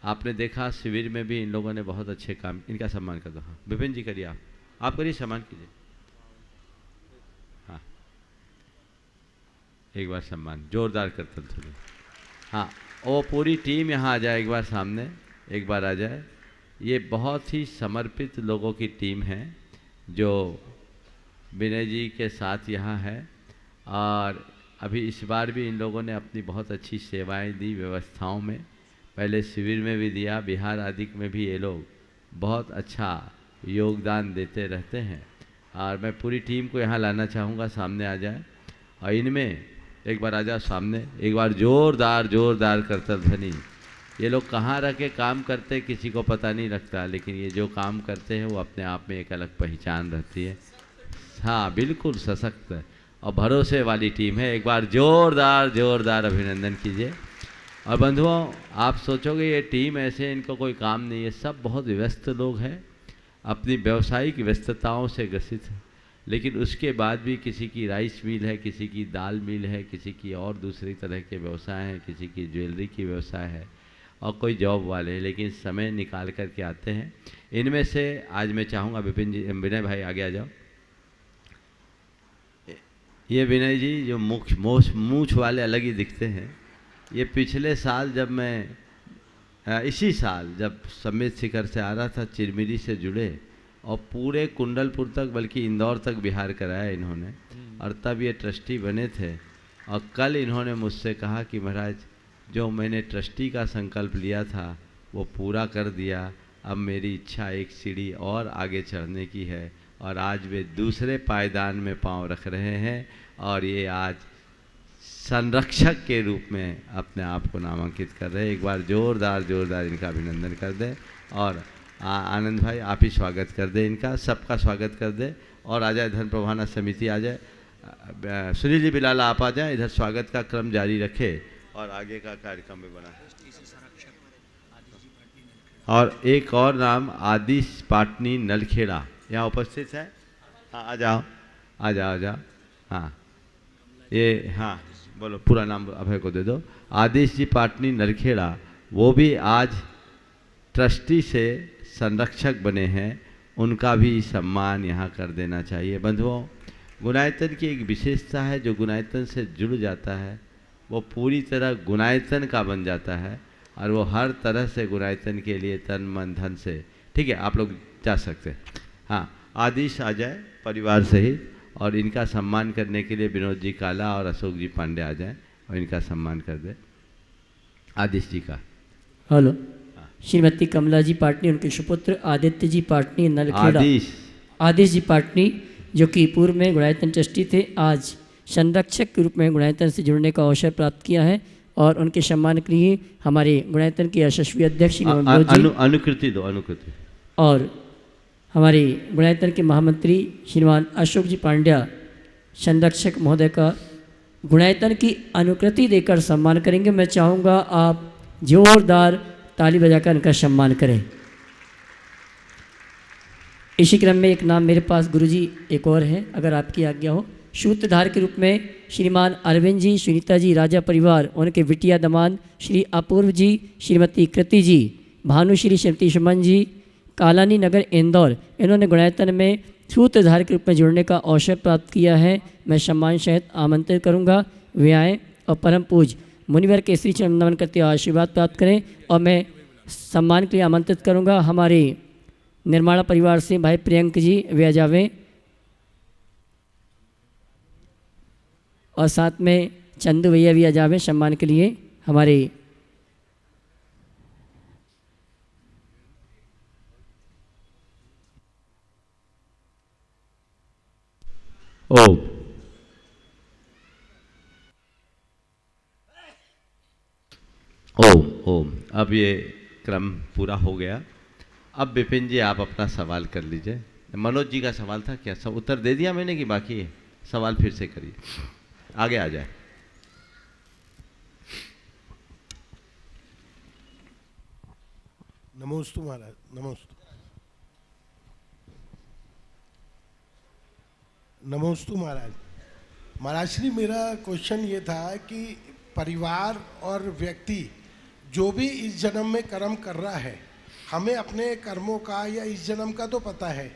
[SPEAKER 4] आपने देखा शिविर में भी इन लोगों ने बहुत अच्छे काम। इनका सम्मान कर दो। हाँ विपिन जी करिए, आप करिए, सम्मान कीजिए। हाँ एक बार सम्मान जोरदार करते थोड़ी। हाँ वो पूरी टीम यहाँ आ जाए, एक बार सामने एक बार आ जाए। ये बहुत ही समर्पित लोगों की टीम है जो विनय जी के साथ यहाँ है। और अभी इस बार भी इन लोगों ने अपनी बहुत अच्छी सेवाएं दी व्यवस्थाओं में। पहले शिविर में भी दिया, बिहार आदि में भी ये लोग बहुत अच्छा योगदान देते रहते हैं। और मैं पूरी टीम को यहाँ लाना चाहूँगा, सामने आ जाए। और इनमें एक बार आ जाओ सामने, एक बार जोरदार जोरदार करता ध्वनि। ये लोग कहाँ रह के काम करते किसी को पता नहीं लगता, लेकिन ये जो काम करते हैं वो अपने आप में एक अलग पहचान रहती है। हाँ बिल्कुल सशक्त और भरोसे वाली टीम है। एक बार जोरदार जोरदार अभिनंदन कीजिए। और बंधुओं, आप सोचोगे ये टीम ऐसे इनको कोई काम नहीं है, सब बहुत व्यस्त लोग हैं, अपनी व्यावसायिक व्यस्तताओं से ग्रसित है। लेकिन उसके बाद भी किसी की राइस मिल है, किसी की दाल मिल है, किसी की और दूसरी तरह के व्यवसाय हैं, किसी की ज्वेलरी की व्यवसाय है और कोई जॉब वाले हैं, लेकिन समय निकाल कर के आते हैं। इनमें से आज मैं चाहूँगा विपिन जी, विनय भाई आगे आ जाओ। ये विनय जी जो मूछ वाले अलग ही दिखते हैं। ये पिछले साल जब मैं इसी साल जब समेत शिखर से आ रहा था, चिरमिरी से जुड़े और पूरे कुंडलपुर तक बल्कि इंदौर तक बिहार कराया इन्होंने। और तब ये ट्रस्टी बने थे। और कल इन्होंने मुझसे कहा कि महाराज जो मैंने ट्रस्टी का संकल्प लिया था वो पूरा कर दिया। अब मेरी इच्छा एक सीढ़ी और आगे चढ़ने की है। और आज वे दूसरे पायदान में पांव रख रहे हैं और ये आज संरक्षक के रूप में अपने आप को नामांकित कर रहे हैं। एक बार जोरदार जोरदार इनका अभिनंदन कर दें। और आनंद भाई आप ही स्वागत कर दें, इनका सबका स्वागत कर दें। और आ जाए धन प्रभावना समिति आ जाए, सुनील जी बिलाल आप आ जाए, इधर स्वागत का क्रम जारी रखे और आगे का कार्यक्रम भी बना। और एक और नाम आदिश पाटनी नलखेड़ा यहाँ उपस्थित है। हाँ आ जाओ आ जाओ आ जाओ। हाँ ये हाँ बोलो पूरा नाम अभय को दे दो। आदिश जी पाटनी नलखेड़ा, वो भी आज ट्रस्टी से संरक्षक बने हैं, उनका भी सम्मान यहाँ कर देना चाहिए। बंधुओं, गुनायतन की एक विशेषता है, जो गुनायतन से जुड़ जाता है वो पूरी तरह गुनायतन का बन जाता है और वो हर तरह से गुनायतन के लिए तन मन धन से। ठीक है, आप लोग जा सकते हैं। हाँ आदिश आ जाए परिवार सहित और इनका सम्मान करने के लिए विनोद जी काला और अशोक जी पांडे आ जाएं और इनका सम्मान कर दें। आदिश जी का
[SPEAKER 1] हेलो। श्रीमती कमला जी पाटनी, उनके सुपुत्र आदित्य जी पाटनी नलखेड़ा। आदिश जी पाटनी जो कि पूर्व में गुणायतन ट्रस्टी थे, आज संरक्षक के रूप में गुणायतन से जुड़ने का अवसर प्राप्त किया है। और उनके सम्मान के लिए हमारे गुणायतन के यशस्वी अध्यक्ष
[SPEAKER 4] अनुकृति दो, अनुकृति।
[SPEAKER 1] और हमारे गुणायतन के महामंत्री श्रीमान अशोक जी पांड्या संरक्षक महोदय का गुणायतन की अनुकृति देकर सम्मान करेंगे। मैं चाहूँगा आप जोरदार ताली बजाकर इनका सम्मान करें। इसी क्रम में एक नाम मेरे पास गुरुजी एक और है, अगर आपकी आज्ञा हो। सूत्रधार के रूप में श्रीमान अरविंद जी, सुनीता जी, राजा परिवार, उनके बिटिया दमाद श्री अपूर्व जी, श्रीमती कृति जी, भानुश्री, श्रीमती सुमन जी, कालानी नगर इंदौर, इन्होंने गुणायतन में सूत्रधार के रूप में जुड़ने का अवसर प्राप्त किया है। मैं सम्मान सहित आमंत्रित करूंगा वे आएँ और परम पूज मुनिवर के श्री चरण नमन करते आशीर्वाद प्राप्त करें। और मैं सम्मान के लिए आमंत्रित करूंगा हमारे निर्माणा परिवार से भाई प्रियंक जी, वे आ जावें। और साथ में चंदू भैया भी आ जावें सम्मान के लिए। हमारे
[SPEAKER 4] ओम ओम ओम। अब ये क्रम पूरा हो गया। अब विपिन जी आप अपना सवाल कर लीजिए। मनोज जी का सवाल था क्या? सब उत्तर दे दिया मैंने कि बाकी है? सवाल फिर से करिए, आगे आ जाए।
[SPEAKER 14] नमोस्तु महाराज, नमोस्तु। नमोस्तु महाराज। महाराज श्री, मेरा क्वेश्चन ये था कि परिवार और व्यक्ति जो भी इस जन्म में कर्म कर रहा है, हमें अपने कर्मों का या इस जन्म का तो पता है,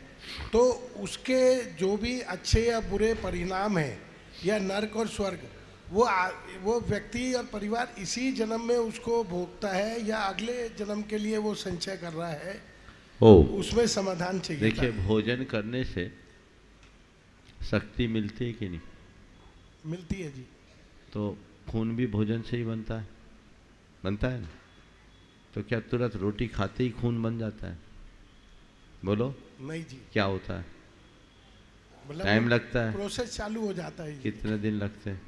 [SPEAKER 14] तो उसके जो भी अच्छे या बुरे परिणाम हैं या नरक और स्वर्ग, वो व्यक्ति और परिवार इसी जन्म में उसको भोगता है या अगले जन्म के लिए वो संचय कर रहा है? उसमें समाधान चाहिए।
[SPEAKER 4] देखिए, भोजन करने से शक्ति मिलती है कि नहीं?
[SPEAKER 14] मिलती है जी।
[SPEAKER 4] तो खून भी भोजन से ही बनता है, बनता है ना? तो क्या तुरंत रोटी खाते ही खून बन जाता है? बोलो।
[SPEAKER 14] नहीं जी।
[SPEAKER 4] क्या होता है?
[SPEAKER 14] मतलब
[SPEAKER 4] टाइम लगता है,
[SPEAKER 14] प्रोसेस चालू हो जाता है।
[SPEAKER 4] कितने दिन लगते हैं?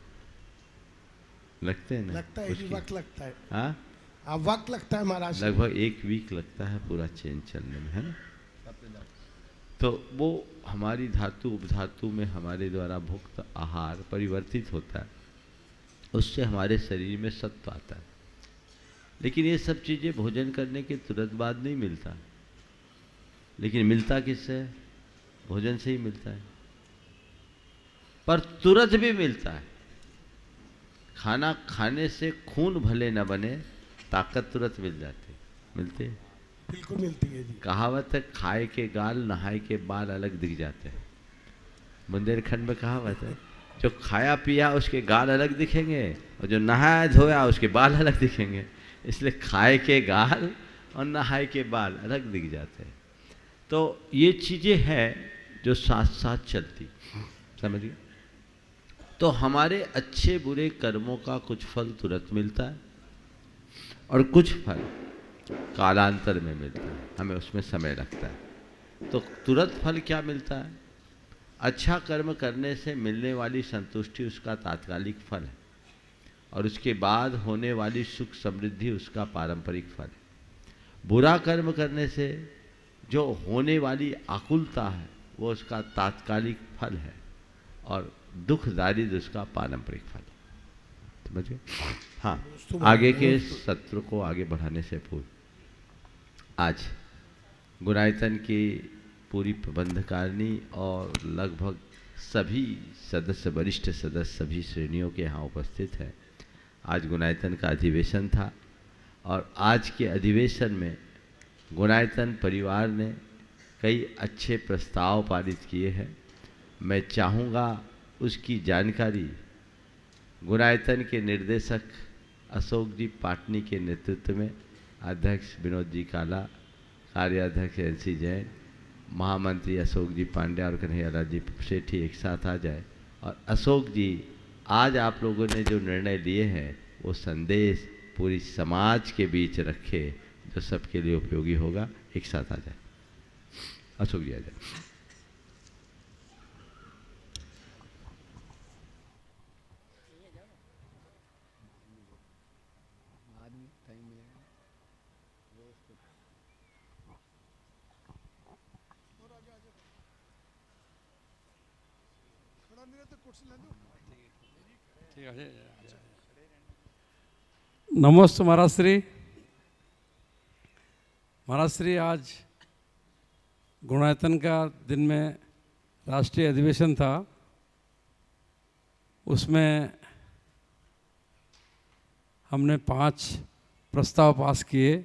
[SPEAKER 4] लगते हैं ना?
[SPEAKER 14] लगता है जी, वक्त लगता है।
[SPEAKER 4] हाँ,
[SPEAKER 14] वक्त लगता है महाराज।
[SPEAKER 4] लगभग 1 वीक लगता है पूरा चेंज चलने में, है ना? तो वो हमारी धातु उपधातु में हमारे द्वारा भुक्त आहार परिवर्तित होता है, उससे हमारे शरीर में सत्व आता है। लेकिन ये सब चीज़ें भोजन करने के तुरंत बाद नहीं मिलता, लेकिन मिलता किससे? भोजन से ही मिलता है। पर तुरंत भी मिलता है। खाना खाने से खून भले न बने, ताकत तुरंत मिल जाती, मिलती है।
[SPEAKER 14] बिल्कुल मिलती है जी।
[SPEAKER 4] कहावत है, खाए के गाल नहाए के बाल अलग दिख जाते हैं। बुंदेलखंड में कहावत है, जो खाया पिया उसके गाल अलग दिखेंगे और जो नहाया धोया उसके बाल अलग दिखेंगे। इसलिए खाए के गाल और नहाए के बाल अलग दिख जाते हैं। तो ये चीज़ें हैं जो साथ साथ चलती, समझिए। तो हमारे अच्छे बुरे कर्मों का कुछ फल तुरंत मिलता है और कुछ फल कालांतर में मिलता है, हमें उसमें समय लगता है। तो तुरंत फल क्या मिलता है? अच्छा कर्म करने से मिलने वाली संतुष्टि उसका तात्कालिक फल है, और उसके बाद होने वाली सुख समृद्धि उसका पारंपरिक फल है। बुरा कर्म करने से जो होने वाली आकुलता है वो उसका तात्कालिक फल है, और दुख दारिद्र उसका पारंपरिक फल है। समझिए? हाँ, आगे के सत्र को आगे बढ़ाने से पूर्व आज गुणायतन की पूरी प्रबंधकारिणी और लगभग सभी सदस्य, वरिष्ठ सदस्य सभी श्रेणियों के यहाँ उपस्थित हैं। आज गुणायतन का अधिवेशन था, और आज के अधिवेशन में गुणायतन परिवार ने कई अच्छे प्रस्ताव पारित किए हैं। मैं चाहूँगा उसकी जानकारी गुणायतन के निर्देशक अशोक जी पाटनी के नेतृत्व में, अध्यक्ष विनोद जी काला, कार्याध्यक्ष एलसी जैन, महामंत्री अशोक जी पांड्या और कन्हैयालाल जी सेठी एक साथ आ जाए। और अशोक जी, आज आप लोगों ने जो निर्णय लिए हैं वो संदेश पूरी समाज के बीच रखे, जो सबके लिए उपयोगी होगा। एक साथ आ जाए, अशोक जी आ जाए।
[SPEAKER 15] नमस्ते महाराज श्री। महाराज श्री, आज गुणायतन का दिन में राष्ट्रीय अधिवेशन था, उसमें हमने 5 प्रस्ताव पास किए।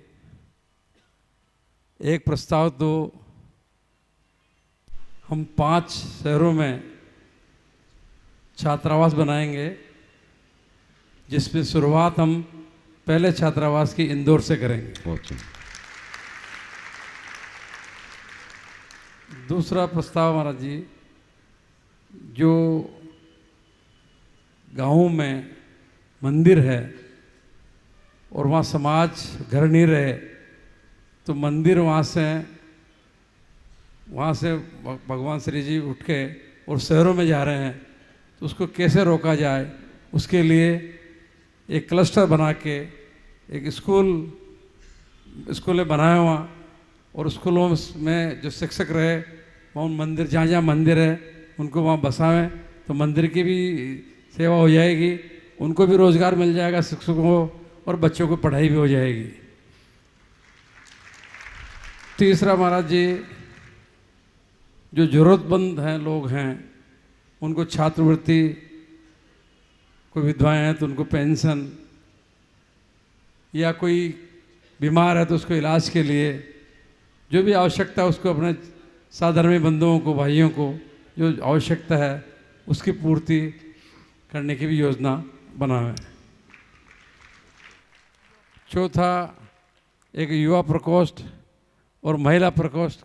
[SPEAKER 15] एक प्रस्ताव तो हम 5 शहरों में छात्रावास बनाएंगे, जिसमें शुरुआत हम पहले छात्रावास की इंदौर से करेंगे। दूसरा प्रस्ताव महाराज जी, जो गाँव में मंदिर है और वहाँ समाज घर नहीं रहे, तो मंदिर वहाँ से भगवान श्री जी उठ के और शहरों में जा रहे हैं, तो उसको कैसे रोका जाए, उसके लिए एक क्लस्टर बना के एक स्कूलें बनाए वहाँ, और स्कूलों में जो शिक्षक रहे वहाँ मंदिर, जहाँ जहाँ मंदिर है उनको वहाँ बसावें, तो मंदिर की भी सेवा हो जाएगी, उनको भी रोज़गार मिल जाएगा शिक्षकों को, और बच्चों को पढ़ाई भी हो जाएगी। तीसरा महाराज जी, जो ज़रूरतमंद हैं लोग हैं उनको छात्रवृत्ति, कोई विधवाएं हैं तो उनको पेंशन, या कोई बीमार है तो उसको इलाज के लिए जो भी आवश्यकता है उसको अपने साधर्मी बंधुओं को, भाइयों को जो आवश्यकता है उसकी पूर्ति करने की भी योजना बनाएं। चौथा, एक युवा प्रकोष्ठ और महिला प्रकोष्ठ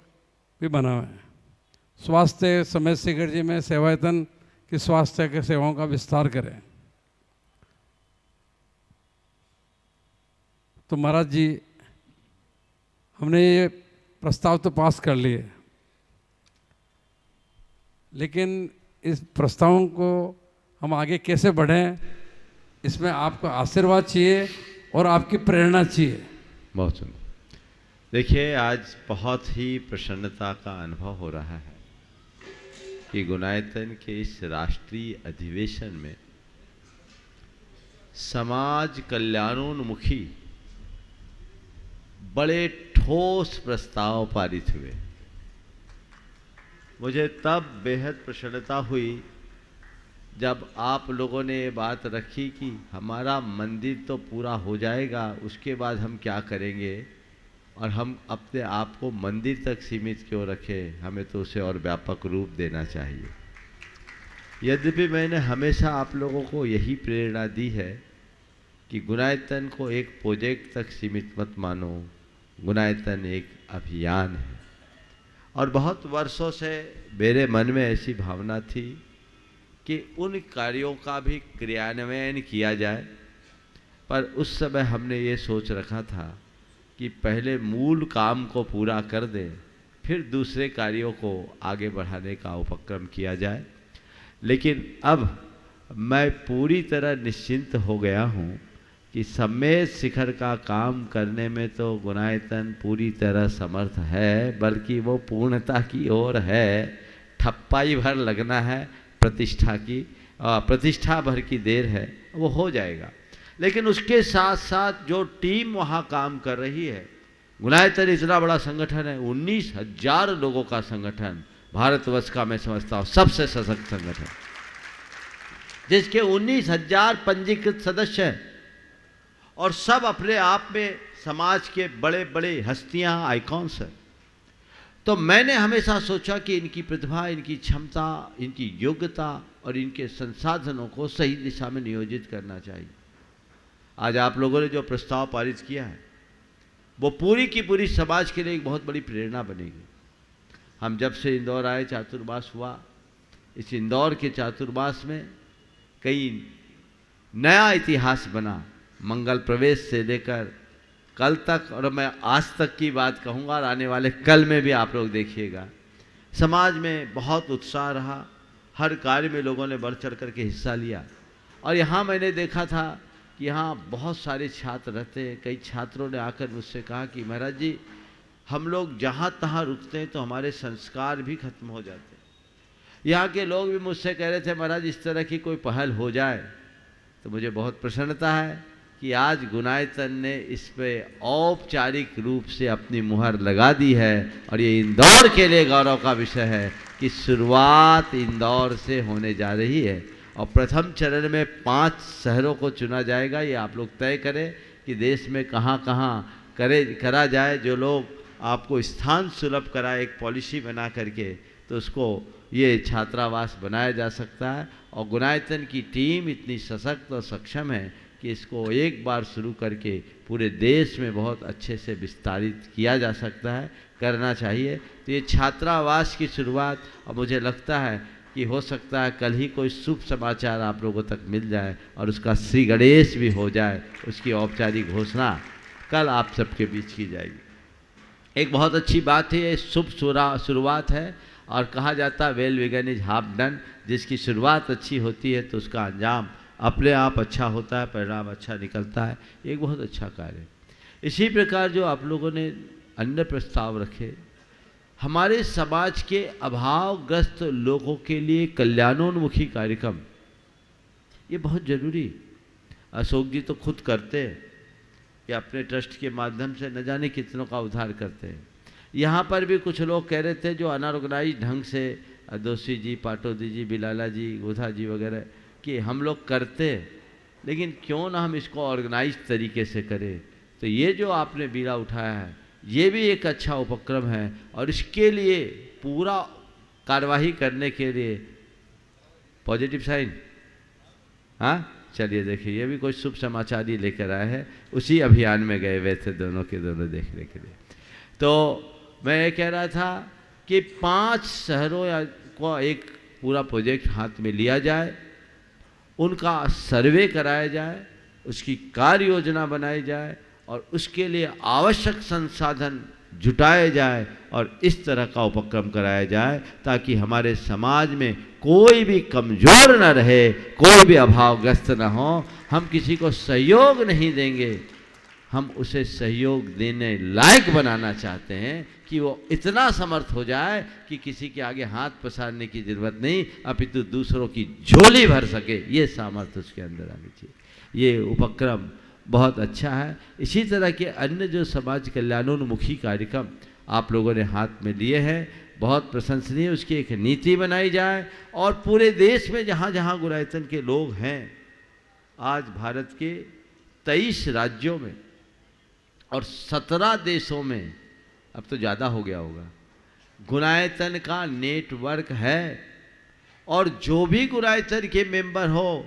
[SPEAKER 15] भी बनाएं। स्वास्थ्य समय शिखर जी में सेवायतन की स्वास्थ्य के सेवाओं का विस्तार करें। तो महाराज जी, हमने ये प्रस्ताव तो पास कर लिए, लेकिन इस प्रस्तावों को हम आगे कैसे बढ़ें, इसमें आपका आशीर्वाद चाहिए और आपकी प्रेरणा चाहिए।
[SPEAKER 4] बहुत सुंदर। देखिए, आज बहुत ही प्रसन्नता का अनुभव हो रहा है कि गुणायतन के इस राष्ट्रीय अधिवेशन में समाज कल्याणोन्मुखी बड़े ठोस प्रस्ताव पारित हुए। मुझे तब बेहद प्रसन्नता हुई जब आप लोगों ने ये बात रखी कि हमारा मंदिर तो पूरा हो जाएगा, उसके बाद हम क्या करेंगे, और हम अपने आप को मंदिर तक सीमित क्यों रखें, हमें तो उसे और व्यापक रूप देना चाहिए। यद्यपि मैंने हमेशा आप लोगों को यही प्रेरणा दी है कि गुणायतन को एक प्रोजेक्ट तक सीमित मत मानो, गुणायतन एक अभियान है। और बहुत वर्षों से मेरे मन में ऐसी भावना थी कि उन कार्यों का भी क्रियान्वयन किया जाए, पर उस समय हमने ये सोच रखा था कि पहले मूल काम को पूरा कर दें, फिर दूसरे कार्यों को आगे बढ़ाने का उपक्रम किया जाए। लेकिन अब मैं पूरी तरह निश्चिंत हो गया हूँ कि सम्मेद शिखर का काम करने में तो गुणायतन पूरी तरह समर्थ है, बल्कि वो पूर्णता की ओर है। ठप्पाई भर लगना है, प्रतिष्ठा की प्रतिष्ठा भर की देर है, वो हो जाएगा। लेकिन उसके साथ साथ जो टीम वहाँ काम कर रही है, गुणायतन इतना बड़ा संगठन है, 19,000 लोगों का संगठन, भारतवर्ष का मैं समझता हूँ सबसे सशक्त संगठन, जिसके 19,000 पंजीकृत सदस्य हैं, और सब अपने आप में समाज के बड़े बड़े हस्तियां, आइकॉन्स हैं। तो मैंने हमेशा सोचा कि इनकी प्रतिभा, इनकी क्षमता, इनकी योग्यता और इनके संसाधनों को सही दिशा में नियोजित करना चाहिए। आज आप लोगों ने जो प्रस्ताव पारित किया है वो पूरी की पूरी समाज के लिए एक बहुत बड़ी प्रेरणा बनेगी। हम जब से इंदौर आए, चातुर्मास हुआ, इस इंदौर के चातुर्मास में कई नया इतिहास बना, मंगल प्रवेश से लेकर कल तक, और मैं आज तक की बात कहूँगा और आने वाले कल में भी आप लोग देखिएगा, समाज में बहुत उत्साह रहा, हर कार्य में लोगों ने बढ़ चढ़ कर के हिस्सा लिया। और यहाँ मैंने देखा था कि यहाँ बहुत सारे छात्र रहते हैं। कई छात्रों ने आकर मुझसे कहा कि महाराज जी, हम लोग जहाँ तहाँ रुकते हैं तो हमारे संस्कार भी खत्म हो जाते हैं, यहाँ के लोग भी मुझसे कह रहे थे महाराज इस तरह की कोई पहल हो जाए, तो मुझे बहुत प्रसन्नता है कि आज गुनायतन ने इस पे औपचारिक रूप से अपनी मुहर लगा दी है। और ये इंदौर के लिए गौरव का विषय है कि शुरुआत इंदौर से होने जा रही है और प्रथम चरण में 5 शहरों को चुना जाएगा। ये आप लोग तय करें कि देश में कहाँ कहाँ करा जाए, जो लोग आपको स्थान सुलभ कराए एक पॉलिसी बना करके, तो उसको ये छात्रावास बनाया जा सकता है। और गुनायतन की टीम इतनी सशक्त और सक्षम है कि इसको एक बार शुरू करके पूरे देश में बहुत अच्छे से विस्तारित किया जा सकता है, करना चाहिए। तो ये छात्रावास की शुरुआत, और मुझे लगता है कि हो सकता है कल ही कोई शुभ समाचार आप लोगों तक मिल जाए और उसका श्री गणेश भी हो जाए, उसकी औपचारिक घोषणा कल आप सबके बीच की जाएगी। एक बहुत अच्छी बात है, ये शुभ शुरुआत है और कहा जाता है well begun is half done. जिसकी शुरुआत अच्छी होती है तो उसका अंजाम अपने आप अच्छा होता है, परिणाम अच्छा निकलता है। एक बहुत अच्छा कार्य है। इसी प्रकार जो आप लोगों ने अन्य प्रस्ताव रखे, हमारे समाज के अभावग्रस्त लोगों के लिए कल्याणोन्मुखी कार्यक्रम, ये बहुत जरूरी। अशोक जी तो खुद करते हैं कि अपने ट्रस्ट के माध्यम से न जाने कितनों का उद्धार करते हैं। यहाँ पर भी कुछ लोग कह रहे थे जो अनऑर्गेनाइज ढंग से, दोषी जी, पाटोदी जी, बिलाला जी, गोधा जी वगैरह, कि हम लोग करते हैं, लेकिन क्यों ना हम इसको ऑर्गेनाइज तरीके से करें। तो ये जो आपने बीड़ा उठाया है, ये भी एक अच्छा उपक्रम है और इसके लिए पूरा कार्यवाही करने के लिए पॉजिटिव साइन, हाँ चलिए देखिए, ये भी कोई शुभ समाचार ही लेकर आए हैं। उसी अभियान में गए हुए थे दोनों के दोनों देखने के लिए। तो मैं ये कह रहा था कि 5 शहरों को एक पूरा प्रोजेक्ट हाथ में लिया जाए, उनका सर्वे कराया जाए, उसकी कार्य योजना बनाई जाए और उसके लिए आवश्यक संसाधन जुटाए जाए और इस तरह का उपक्रम कराया जाए ताकि हमारे समाज में कोई भी कमज़ोर न रहे, कोई भी अभावग्रस्त न हो। हम किसी को सहयोग नहीं देंगे, हम उसे सहयोग देने लायक बनाना चाहते हैं कि वो इतना समर्थ हो जाए कि किसी के आगे हाथ पसारने की ज़रूरत नहीं, अपितु दूसरों की झोली भर सके, ये सामर्थ्य उसके अंदर आनी चाहिए। ये उपक्रम बहुत अच्छा है। इसी तरह के अन्य जो समाज कल्याणोन्मुखी कार्यक्रम आप लोगों ने हाथ में लिए हैं, बहुत प्रशंसनीय। उसकी एक नीति बनाई जाए और पूरे देश में जहाँ जहाँ गुनायतन के लोग हैं, आज भारत के 23 राज्यों में और 17 देशों में, अब तो ज़्यादा हो गया होगा, गुनायतन का नेटवर्क है। और जो भी गुनायतन के मेंबर हो,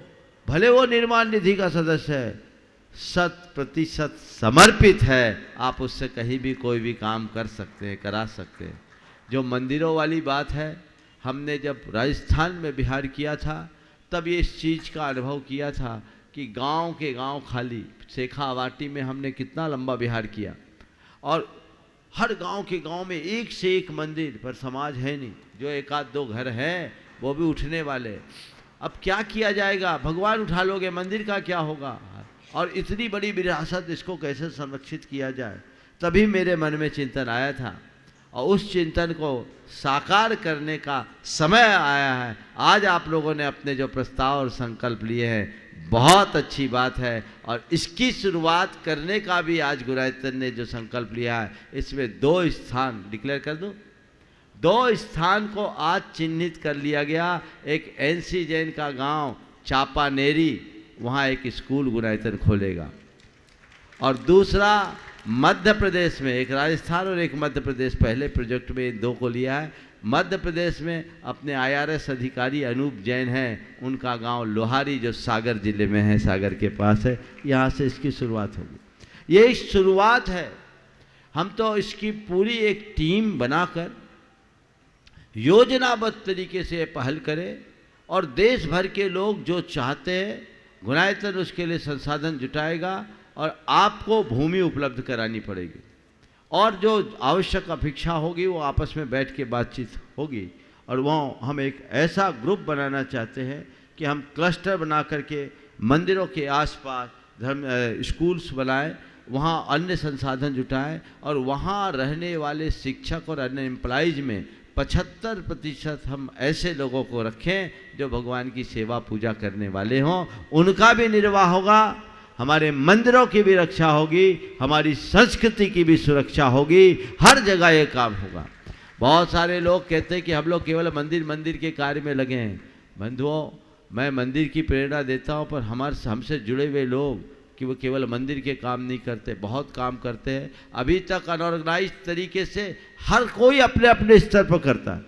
[SPEAKER 4] भले वो निर्माण निधि का सदस्य है, 100% समर्पित है, आप उससे कहीं भी कोई भी काम कर सकते हैं, करा सकते हैं। जो मंदिरों वाली बात है, हमने जब राजस्थान में बिहार किया था तब ये इस चीज़ का अनुभव किया था कि गांव के गांव खाली, शेखावाटी में हमने कितना लंबा बिहार किया और हर गांव के गांव में एक से एक मंदिर, पर समाज है नहीं। जो 1-2 घर हैं वो भी उठने वाले। अब क्या किया जाएगा? भगवान उठा लोगे, मंदिर का क्या होगा? और इतनी बड़ी विरासत, इसको कैसे संरक्षित किया जाए? तभी मेरे मन में चिंतन आया था और उस चिंतन को साकार करने का समय आया है। आज आप लोगों ने अपने जो प्रस्ताव और संकल्प लिए हैं, बहुत अच्छी बात है और इसकी शुरुआत करने का भी आज गुनायतन ने जो संकल्प लिया है, इसमें 2 स्थान डिक्लेयर कर दूं। 2 स्थान को आज चिन्हित कर लिया गया। एक NC जैन का गांव चापानेरी, वहाँ एक स्कूल गुनायतन खोलेगा, और दूसरा मध्य प्रदेश में, एक राजस्थान और एक मध्य प्रदेश, पहले प्रोजेक्ट में इन 2 को लिया है। मध्य प्रदेश में अपने IRS अधिकारी अनूप जैन हैं, उनका गांव लोहारी जो सागर जिले में है, सागर के पास है, यहाँ से इसकी शुरुआत होगी। ये शुरुआत है। हम तो इसकी पूरी एक टीम बनाकर योजनाबद्ध तरीके से पहल करें और देश भर के लोग जो चाहते हैं, गुनायतन उसके लिए संसाधन जुटाएगा और आपको भूमि उपलब्ध करानी पड़ेगी और जो आवश्यक अपेक्षा होगी वो आपस में बैठ के बातचीत होगी। और वहाँ हम एक ऐसा ग्रुप बनाना चाहते हैं कि हम क्लस्टर बना करके मंदिरों के आसपास स्कूल्स बनाएं, वहाँ अन्य संसाधन जुटाएं और वहाँ रहने वाले शिक्षक और अन्य एम्प्लॉइज में 75% हम ऐसे लोगों को रखें जो भगवान की सेवा पूजा करने वाले हों, उनका भी निर्वाह होगा, हमारे मंदिरों की भी रक्षा होगी, हमारी संस्कृति की भी सुरक्षा होगी, हर जगह ये काम होगा। बहुत सारे लोग कहते हैं कि हम लोग केवल मंदिर के कार्य में लगे हैं। बंधुओं, मैं मंदिर की प्रेरणा देता हूँ, पर हमसे जुड़े हुए लोग कि वो केवल मंदिर के काम नहीं करते, बहुत काम करते हैं। अभी तक अनऑर्गेनाइज तरीके से हर कोई अपने अपने स्तर पर करता है।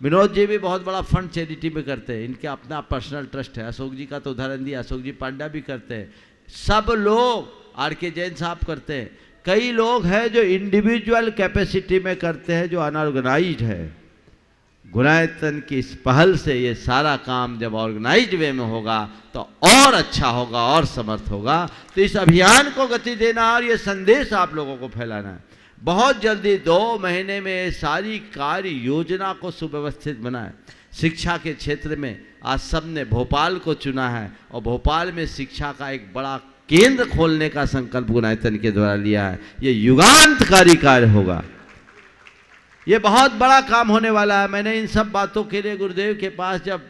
[SPEAKER 4] विनोद जी भी बहुत बड़ा फंड चैरिटी में करते हैं, इनके अपना पर्सनल ट्रस्ट है। अशोक जी का तो उदाहरण दिया, अशोक जी पांडा भी करते हैं, सब लोग, RK जैन साहब करते हैं। कई लोग हैं जो इंडिविजुअल कैपेसिटी में करते हैं, जो अनऑर्गेनाइज है। गुणायतन की इस पहल से ये सारा काम जब ऑर्गेनाइज्ड वे में होगा तो और अच्छा होगा और समर्थ होगा। तो इस अभियान को गति देना और ये संदेश आप लोगों को फैलाना है। बहुत जल्दी 2 महीने में सारी कार्य योजना को सुव्यवस्थित बनाए। शिक्षा के क्षेत्र में आज सबने भोपाल को चुना है और भोपाल में शिक्षा का एक बड़ा केंद्र खोलने का संकल्प गुणायतन के द्वारा लिया है। ये युगांतकारी कार्य होगा, ये बहुत बड़ा काम होने वाला है। मैंने इन सब बातों के लिए गुरुदेव के पास जब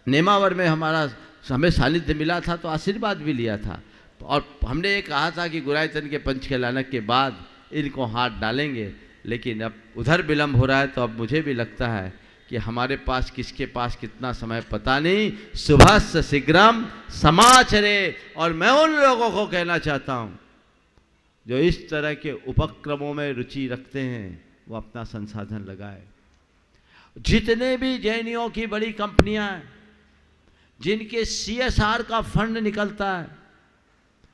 [SPEAKER 4] नेमावर में हमें सानिध्य मिला था तो आशीर्वाद भी लिया था, और हमने ये कहा था कि गुणायतन के पंचकल्याणक के बाद इनको हाथ डालेंगे। लेकिन अब उधर विलम्ब हो रहा है, तो अब मुझे भी लगता है कि हमारे पास किसके पास कितना समय पता नहीं। सुबह से शीघ्रम समाचरे। और मैं उन लोगों को कहना चाहता हूँ जो इस तरह के उपक्रमों में रुचि रखते हैं, वो अपना संसाधन लगाए। जितने भी जैनियों की बड़ी कंपनियां हैं जिनके CSR का फंड निकलता है,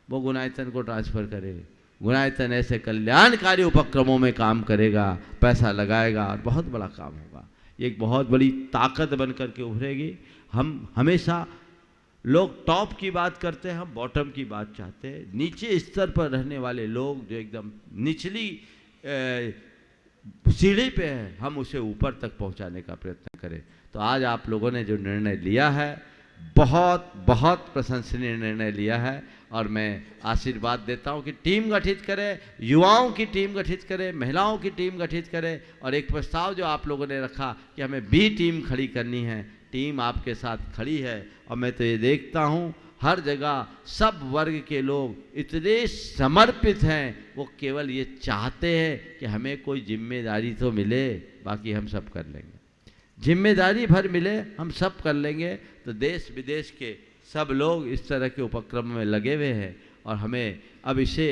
[SPEAKER 4] वो गुणायतन को ट्रांसफर करे। गुणायतन ऐसे कल्याणकारी उपक्रमों में काम करेगा, पैसा लगाएगा और बहुत बड़ा काम होगा। ये एक बहुत बड़ी ताकत बन करके उभरेगी। हम हमेशा लोग टॉप की बात करते हैं, हम बॉटम की बात चाहते हैं। नीचे स्तर पर रहने वाले लोग जो एकदम निचली सीढ़ी पे है, हम उसे ऊपर तक पहुंचाने का प्रयत्न करें। तो आज आप लोगों ने जो निर्णय लिया है, बहुत बहुत प्रशंसनीय निर्णय लिया है, और मैं आशीर्वाद देता हूं कि टीम गठित करें, युवाओं की टीम गठित करें, महिलाओं की टीम गठित करें। और एक प्रस्ताव जो आप लोगों ने रखा कि हमें B टीम खड़ी करनी है, टीम आपके साथ खड़ी है। और मैं तो ये देखता हूँ हर जगह सब वर्ग के लोग इतने समर्पित हैं, वो केवल ये चाहते हैं कि हमें कोई जिम्मेदारी तो मिले, बाकी हम सब कर लेंगे। जिम्मेदारी भर मिले, हम सब कर लेंगे। तो देश विदेश के सब लोग इस तरह के उपक्रम में लगे हुए हैं, और हमें अब इसे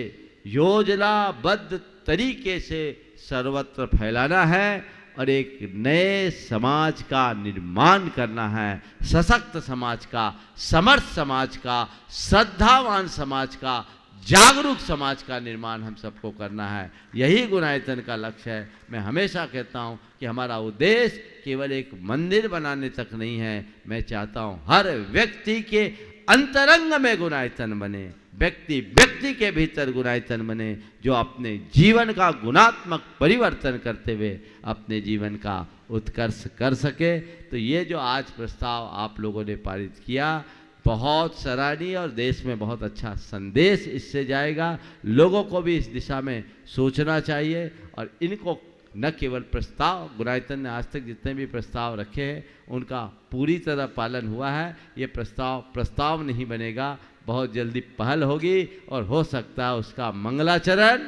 [SPEAKER 4] योजनाबद्ध तरीके से सर्वत्र फैलाना है और एक नए समाज का निर्माण करना है। सशक्त समाज का, समर्थ समाज का, श्रद्धावान समाज का, जागरूक समाज का निर्माण हम सबको करना है। यही गुणायतन का लक्ष्य है। मैं हमेशा कहता हूँ कि हमारा उद्देश्य केवल एक मंदिर बनाने तक नहीं है। मैं चाहता हूँ हर व्यक्ति के अंतरंग में गुणायतन बने, व्यक्ति व्यक्ति के भीतर गुणायतन बने, जो अपने जीवन का गुणात्मक परिवर्तन करते हुए अपने जीवन का उत्कर्ष कर सके। तो ये जो आज प्रस्ताव आप लोगों ने पारित किया, बहुत सराहनीय और देश में बहुत अच्छा संदेश इससे जाएगा। लोगों को भी इस दिशा में सोचना चाहिए, और इनको न केवल प्रस्ताव, गुणायतन ने आज तक जितने भी प्रस्ताव रखे हैं उनका पूरी तरह पालन हुआ है। ये प्रस्ताव नहीं बनेगा, बहुत जल्दी पहल होगी, और हो सकता है उसका मंगलाचरण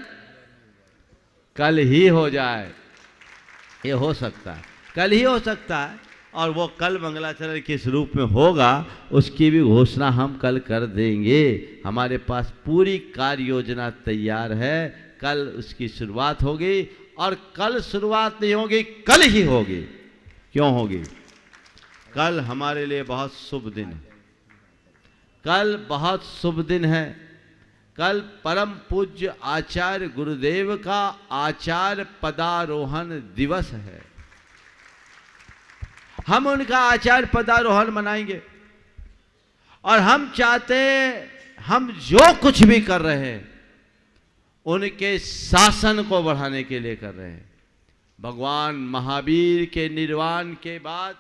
[SPEAKER 4] कल ही हो जाए। ये हो सकता है, कल ही हो सकता है, और वो कल मंगलाचरण किस रूप में होगा उसकी भी घोषणा हम कल कर देंगे। हमारे पास पूरी कार्य योजना तैयार है, कल उसकी शुरुआत होगी। और कल शुरुआत नहीं होगी, कल ही होगी। क्यों होगी? कल हमारे लिए बहुत शुभ दिन है। कल बहुत शुभ दिन है। कल परम पूज्य आचार्य गुरुदेव का आचार्य पदारोहण दिवस है। हम उनका आचार्य पदारोहण मनाएंगे, और हम चाहते हैं, हम जो कुछ भी कर रहे हैं उनके शासन को बढ़ाने के लिए कर रहे हैं। भगवान महावीर के निर्वाण के बाद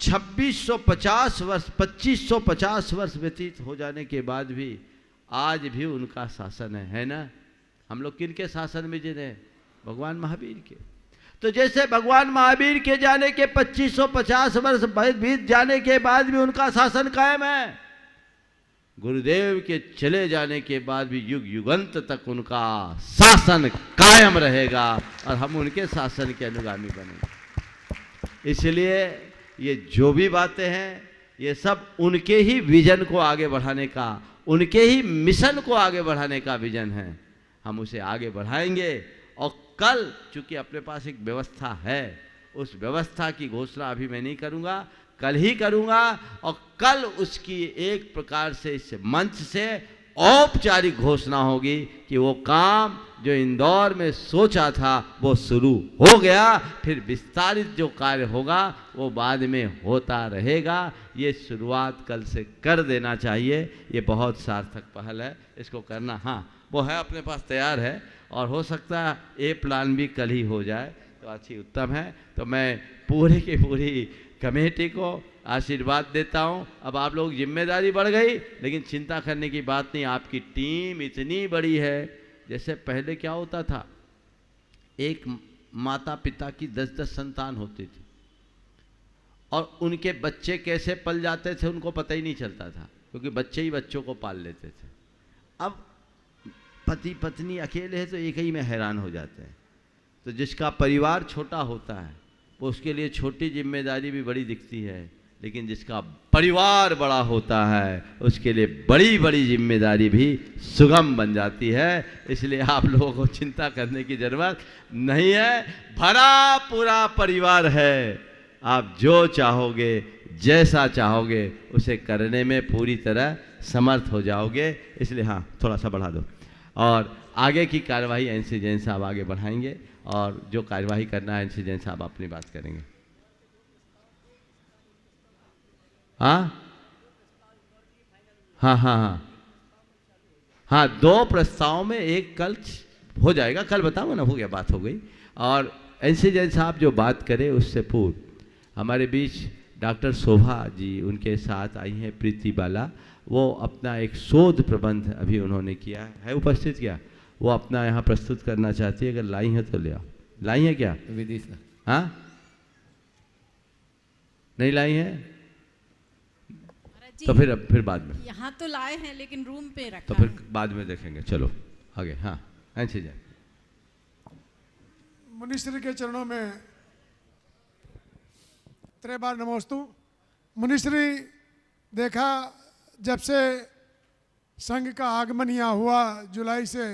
[SPEAKER 4] 2650 वर्ष 2550 वर्ष व्यतीत हो जाने के बाद भी आज भी उनका शासन है ना। हम लोग किनके शासन में जी रहे हैं? भगवान महावीर के। तो जैसे भगवान महावीर के जाने के 2550 वर्ष बीत जाने के बाद भी उनका शासन कायम है, गुरुदेव के चले जाने के बाद भी युग युगंत तक उनका शासन कायम रहेगा और हम उनके शासन के अनुगामी बनेंगे। इसलिए ये जो भी बातें हैं ये सब उनके ही विजन को आगे बढ़ाने का, उनके ही मिशन को आगे बढ़ाने का विजन है। हम उसे आगे बढ़ाएंगे और कल चूंकि अपने पास एक व्यवस्था है, उस व्यवस्था की घोषणा अभी मैं नहीं करूँगा, कल ही करूँगा और कल उसकी एक प्रकार से इस मंच से औपचारिक घोषणा होगी कि वो काम जो इंदौर में सोचा था वो शुरू हो गया, फिर विस्तारित जो कार्य होगा वो बाद में होता रहेगा। ये शुरुआत कल से कर देना चाहिए, ये बहुत सार्थक पहल है, इसको करना हाँ वो है अपने पास तैयार है और हो सकता है ए प्लान भी कल ही हो जाए तो अच्छी उत्तम है। तो मैं पूरी की पूरी कमेटी को आशीर्वाद देता हूँ। अब आप लोग जिम्मेदारी बढ़ गई, लेकिन चिंता करने की बात नहीं, आपकी टीम इतनी बड़ी है। जैसे पहले क्या होता था, एक माता पिता की 10-10 संतान होती थी और उनके बच्चे कैसे पल जाते थे उनको पता ही नहीं चलता था, क्योंकि बच्चे ही बच्चों को पाल लेते थे। अब पति पत्नी अकेले है तो एक ही में हैरान हो जाते हैं। तो जिसका परिवार छोटा होता है वो उसके लिए छोटी जिम्मेदारी भी बड़ी दिखती है, लेकिन जिसका परिवार बड़ा होता है उसके लिए बड़ी बड़ी जिम्मेदारी भी सुगम बन जाती है। इसलिए आप लोगों को चिंता करने की ज़रूरत नहीं है, भरा पूरा परिवार है। आप जो चाहोगे जैसा चाहोगे उसे करने में पूरी तरह समर्थ हो जाओगे। इसलिए हाँ थोड़ा सा बढ़ा दो और आगे की कार्यवाही एनसी जैन साहब आगे बढ़ाएंगे और जो कार्यवाही करना है एनसी जैन साहब अपनी बात करेंगे। हाँ हाँ हाँ हाँ हाँ 2 प्रस्तावों में एक कल हो जाएगा, कल बताऊंगा ना, हो गया, बात हो गई। और एनसी जैन साहब जो बात करें उससे पूर्व हमारे बीच डॉक्टर शोभा जी उनके साथ आई हैं, प्रीति बाला, वो अपना एक शोध प्रबंध अभी उन्होंने किया है उपस्थित किया, वो अपना यहाँ प्रस्तुत करना चाहती है। अगर लाई है तो ले आओ। लाई है क्या
[SPEAKER 2] विदिशा?
[SPEAKER 4] हाँ नहीं लाई है तो फिर बाद में।
[SPEAKER 16] यहाँ तो लाए हैं लेकिन रूम पे रखा
[SPEAKER 4] तो फिर बाद में देखेंगे। चलो आगे। हाँ ऐसे जाए।
[SPEAKER 6] मुनिश्री के चरणों में 3 बार नमोस्तु। मुनिश्री देखा जब से संघ का आगमन यहाँ हुआ जुलाई से,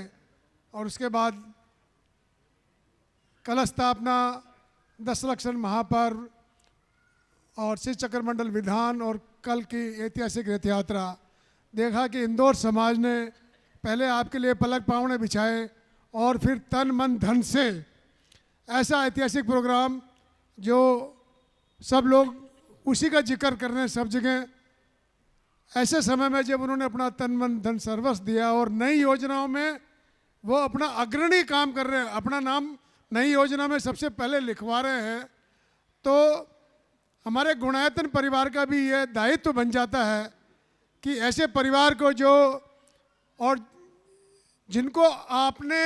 [SPEAKER 6] और उसके बाद कलश स्थापना, 10 लक्षण महापर्व और श्री चक्र मंडल विधान और कल की ऐतिहासिक रथ यात्रा, देखा कि इंदौर समाज ने पहले आपके लिए पलक पावने बिछाए और फिर तन मन धन से ऐसा ऐतिहासिक प्रोग्राम जो सब लोग उसी का जिक्र कर रहे हैं सब जगह। ऐसे समय में जब उन्होंने अपना तन मन धन सर्वस्व दिया और नई योजनाओं में वो अपना अग्रणी काम कर रहे हैं, अपना नाम नई योजना में सबसे पहले लिखवा रहे हैं, तो हमारे गुणायतन परिवार का भी ये दायित्व बन जाता है कि ऐसे परिवार को जो और जिनको आपने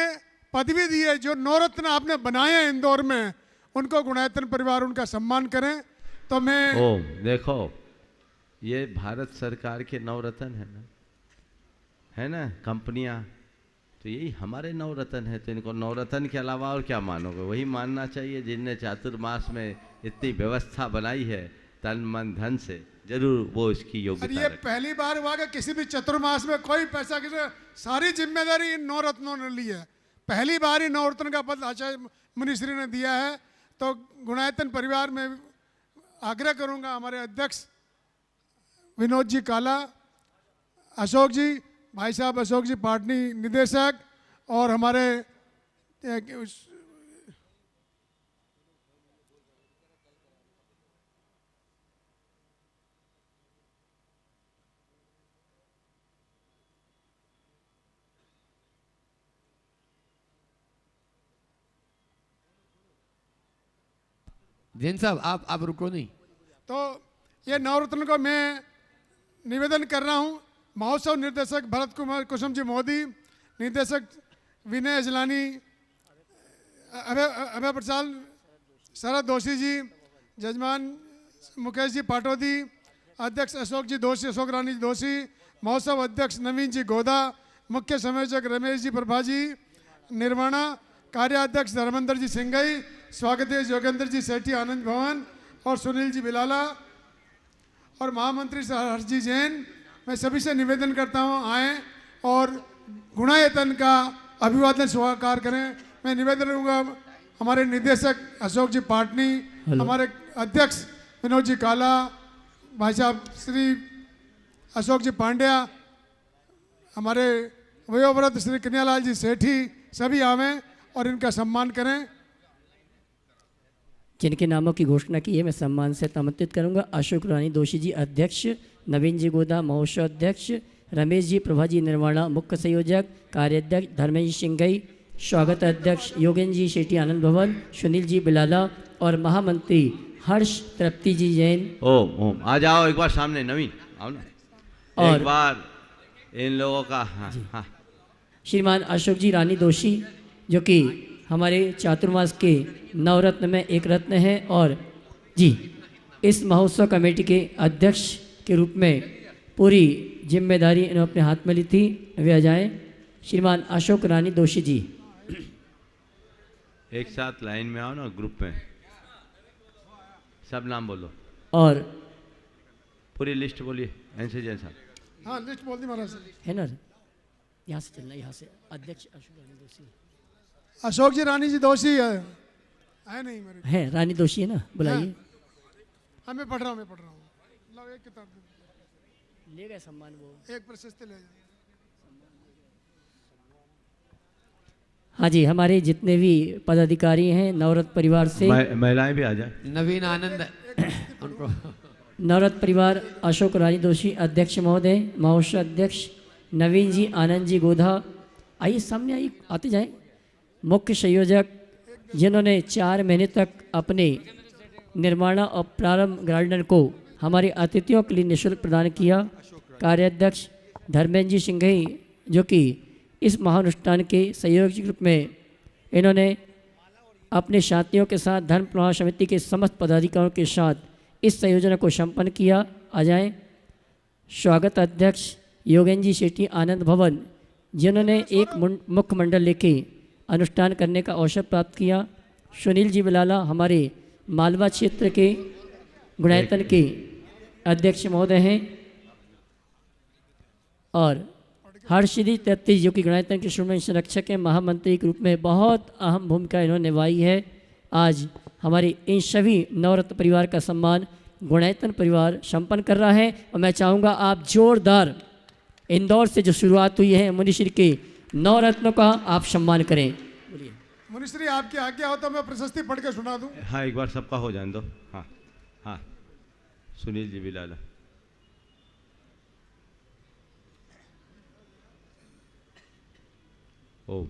[SPEAKER 6] पदवी दी है, जो नवरत्न आपने बनाए हैं इंदौर में, उनको गुणायतन परिवार उनका सम्मान करें। तो मैं
[SPEAKER 4] देखो ये भारत सरकार के नवरत्न है ना कंपनियां, तो यही हमारे नवरत्न है। तो इनको नवरत्न के अलावा और क्या मानोगे, वही मानना चाहिए जिनने चातुर्मास में इतनी व्यवस्था बनाई है तन मन धन से, जरूर वो इसकी योग्यता।
[SPEAKER 6] ये पहली बार हुआ कि किसी भी चतुर्मास में कोई पैसा किसी, सारी जिम्मेदारी इन नवरत्नों ने ली है। पहली बार ही नवरत्न का पद आचार्य मुनिश्री ने दिया है। तो गुणायतन परिवार में आग्रह करूंगा हमारे अध्यक्ष विनोद जी काला, अशोक जी, भाई साहब अशोक जी पाटनी निदेशक, और हमारे
[SPEAKER 2] जैन साहब आप रुको नहीं।
[SPEAKER 6] तो ये नवरत्न को मैं निवेदन कर रहा हूँ। महोत्सव निर्देशक भरत कुमार कुसुम जी मोदी, निर्देशक विनय अजलानी, अभय प्रसाद शरद दोषी जी, जजमान मुकेश जी पाटोदी, अध्यक्ष अशोक जी दोषी, अशोक रानी जी दोषी, महोत्सव अध्यक्ष नवीन जी गोदा, मुख्य संयोजक रमेश जी प्रभा जी निर्वाणा, कार्याध्यक्ष धर्मेंद्र जी सिंगई, स्वागत योगेंद्र जी सेठी आनंद भवन और सुनील जी बिलाला और महामंत्री हर्ष जी जैन। मैं सभी से निवेदन करता हूं आएँ और गुणायतन का अभिवादन स्वीकार करें। मैं निवेदन करूँगा हमारे निदेशक अशोक जी पाटनी, हमारे अध्यक्ष विनोद जी काला, भाई साहब श्री अशोक जी पांड्या, हमारे वयोवृद्ध श्री कन्यालाल जी सेठी, सभी आवें और इनका सम्मान करें।
[SPEAKER 1] जिनके नामों की घोषणा की है मैं सम्मान से आमंत्रित करूंगा। अशोक रानी दोषी जी अध्यक्ष, नवीन जी गोदा महोत्सव अध्यक्ष, रमेश जी प्रभा जी निर्वाणा मुख्य संयोजक, कार्याध्यक्ष धर्मेंद्र सिंगई, स्वागत अध्यक्ष योगेंद्र जी शेट्टी आनंद भवन, सुनील जी बिलाला और महामंत्री हर्ष तृप्ति जी जैन।
[SPEAKER 4] ओम ओम आ जाओ एक बार सामने, नवीन आओ ना
[SPEAKER 1] और
[SPEAKER 4] एक बार इन लोगों का। हाँ हाँ।
[SPEAKER 1] श्रीमान अशोक जी रानी दोषी जो कि हमारे चातुर्मास के नवरत्न में एक रत्न है और जी इस महोत्सव कमेटी के अध्यक्ष के रूप में पूरी जिम्मेदारी इन्होंने अपने हाथ में ली थी। वे आ जाएं। श्रीमान अशोक रानी दोषी जी
[SPEAKER 4] एक साथ लाइन में आओ ना, ग्रुप में सब नाम बोलो
[SPEAKER 1] और
[SPEAKER 4] पूरी लिस्ट बोलिए। एनसी जैन साहब।
[SPEAKER 6] हाँ लिस्ट बोल दी महाराज
[SPEAKER 1] है ना, यहाँ से चलना, यहाँ से अध्यक्ष अशोक रानी दोषी।
[SPEAKER 6] अशोक जी रानी जी दोषी है नहीं मेरे
[SPEAKER 1] है, रानी दोषी है ना, बुलाइए।
[SPEAKER 6] हाँ मैं पढ़ रहा हूँ लो एक किताब
[SPEAKER 1] ले गए सम्मान, वो
[SPEAKER 6] एक प्रशस्ति ले जाए।
[SPEAKER 1] हाँ जी, हमारे जितने भी पदाधिकारी हैं नवरत्न परिवार से,
[SPEAKER 4] महिलाएं भी आ जाए।
[SPEAKER 2] नवीन आनंद
[SPEAKER 1] नवरत्न परिवार अशोक रानी दोषी अध्यक्ष महोदय, महोत्सव अध्यक्ष नवीन जी आनंद जी गोधा, आइए सामने आइए, आते जाएं। मुख्य संयोजक जिन्होंने 4 महीने तक अपने निर्माण और प्रारंभ गार्डन को हमारे अतिथियों के लिए निःशुल्क प्रदान किया, कार्याध्यक्ष धर्मेंद्र जी सिंघई जो कि इस महानुष्ठान के सहयोग के रूप में इन्होंने अपने साथियों के साथ धर्म प्रवाह समिति के समस्त पदाधिकारियों के साथ इस संयोजन को संपन्न किया। आ जाएं। स्वागत अध्यक्ष योगेंद्र जी शेट्टी आनंद भवन जिन्होंने एक मुख्य मंडल लेके अनुष्ठान करने का अवसर प्राप्त किया, सुनील जी बिलाला हमारे मालवा क्षेत्र के गुणायतन के अध्यक्ष महोदय हैं और हर्षदी तृप्ति जो कि गुणायतन के श्रोमणी संरक्षक हैं, महामंत्री के रूप में बहुत अहम भूमिका इन्होंने निभाई है। आज हमारे इन सभी नवरत्न परिवार का सम्मान गुणायतन परिवार संपन्न कर रहा है और मैं चाहूँगा आप जोरदार इंदौर से जो शुरुआत हुई है मुनिश्री के नवरत्नों का आप सम्मान करें।
[SPEAKER 6] मुनिश्री आपकी आज्ञा हो तो मैं प्रशस्ति पढ़ के सुना दूं।
[SPEAKER 4] हाँ एक बार सबका हो जाने दो। हाँ हाँ सुनील जी बिलाला। ओ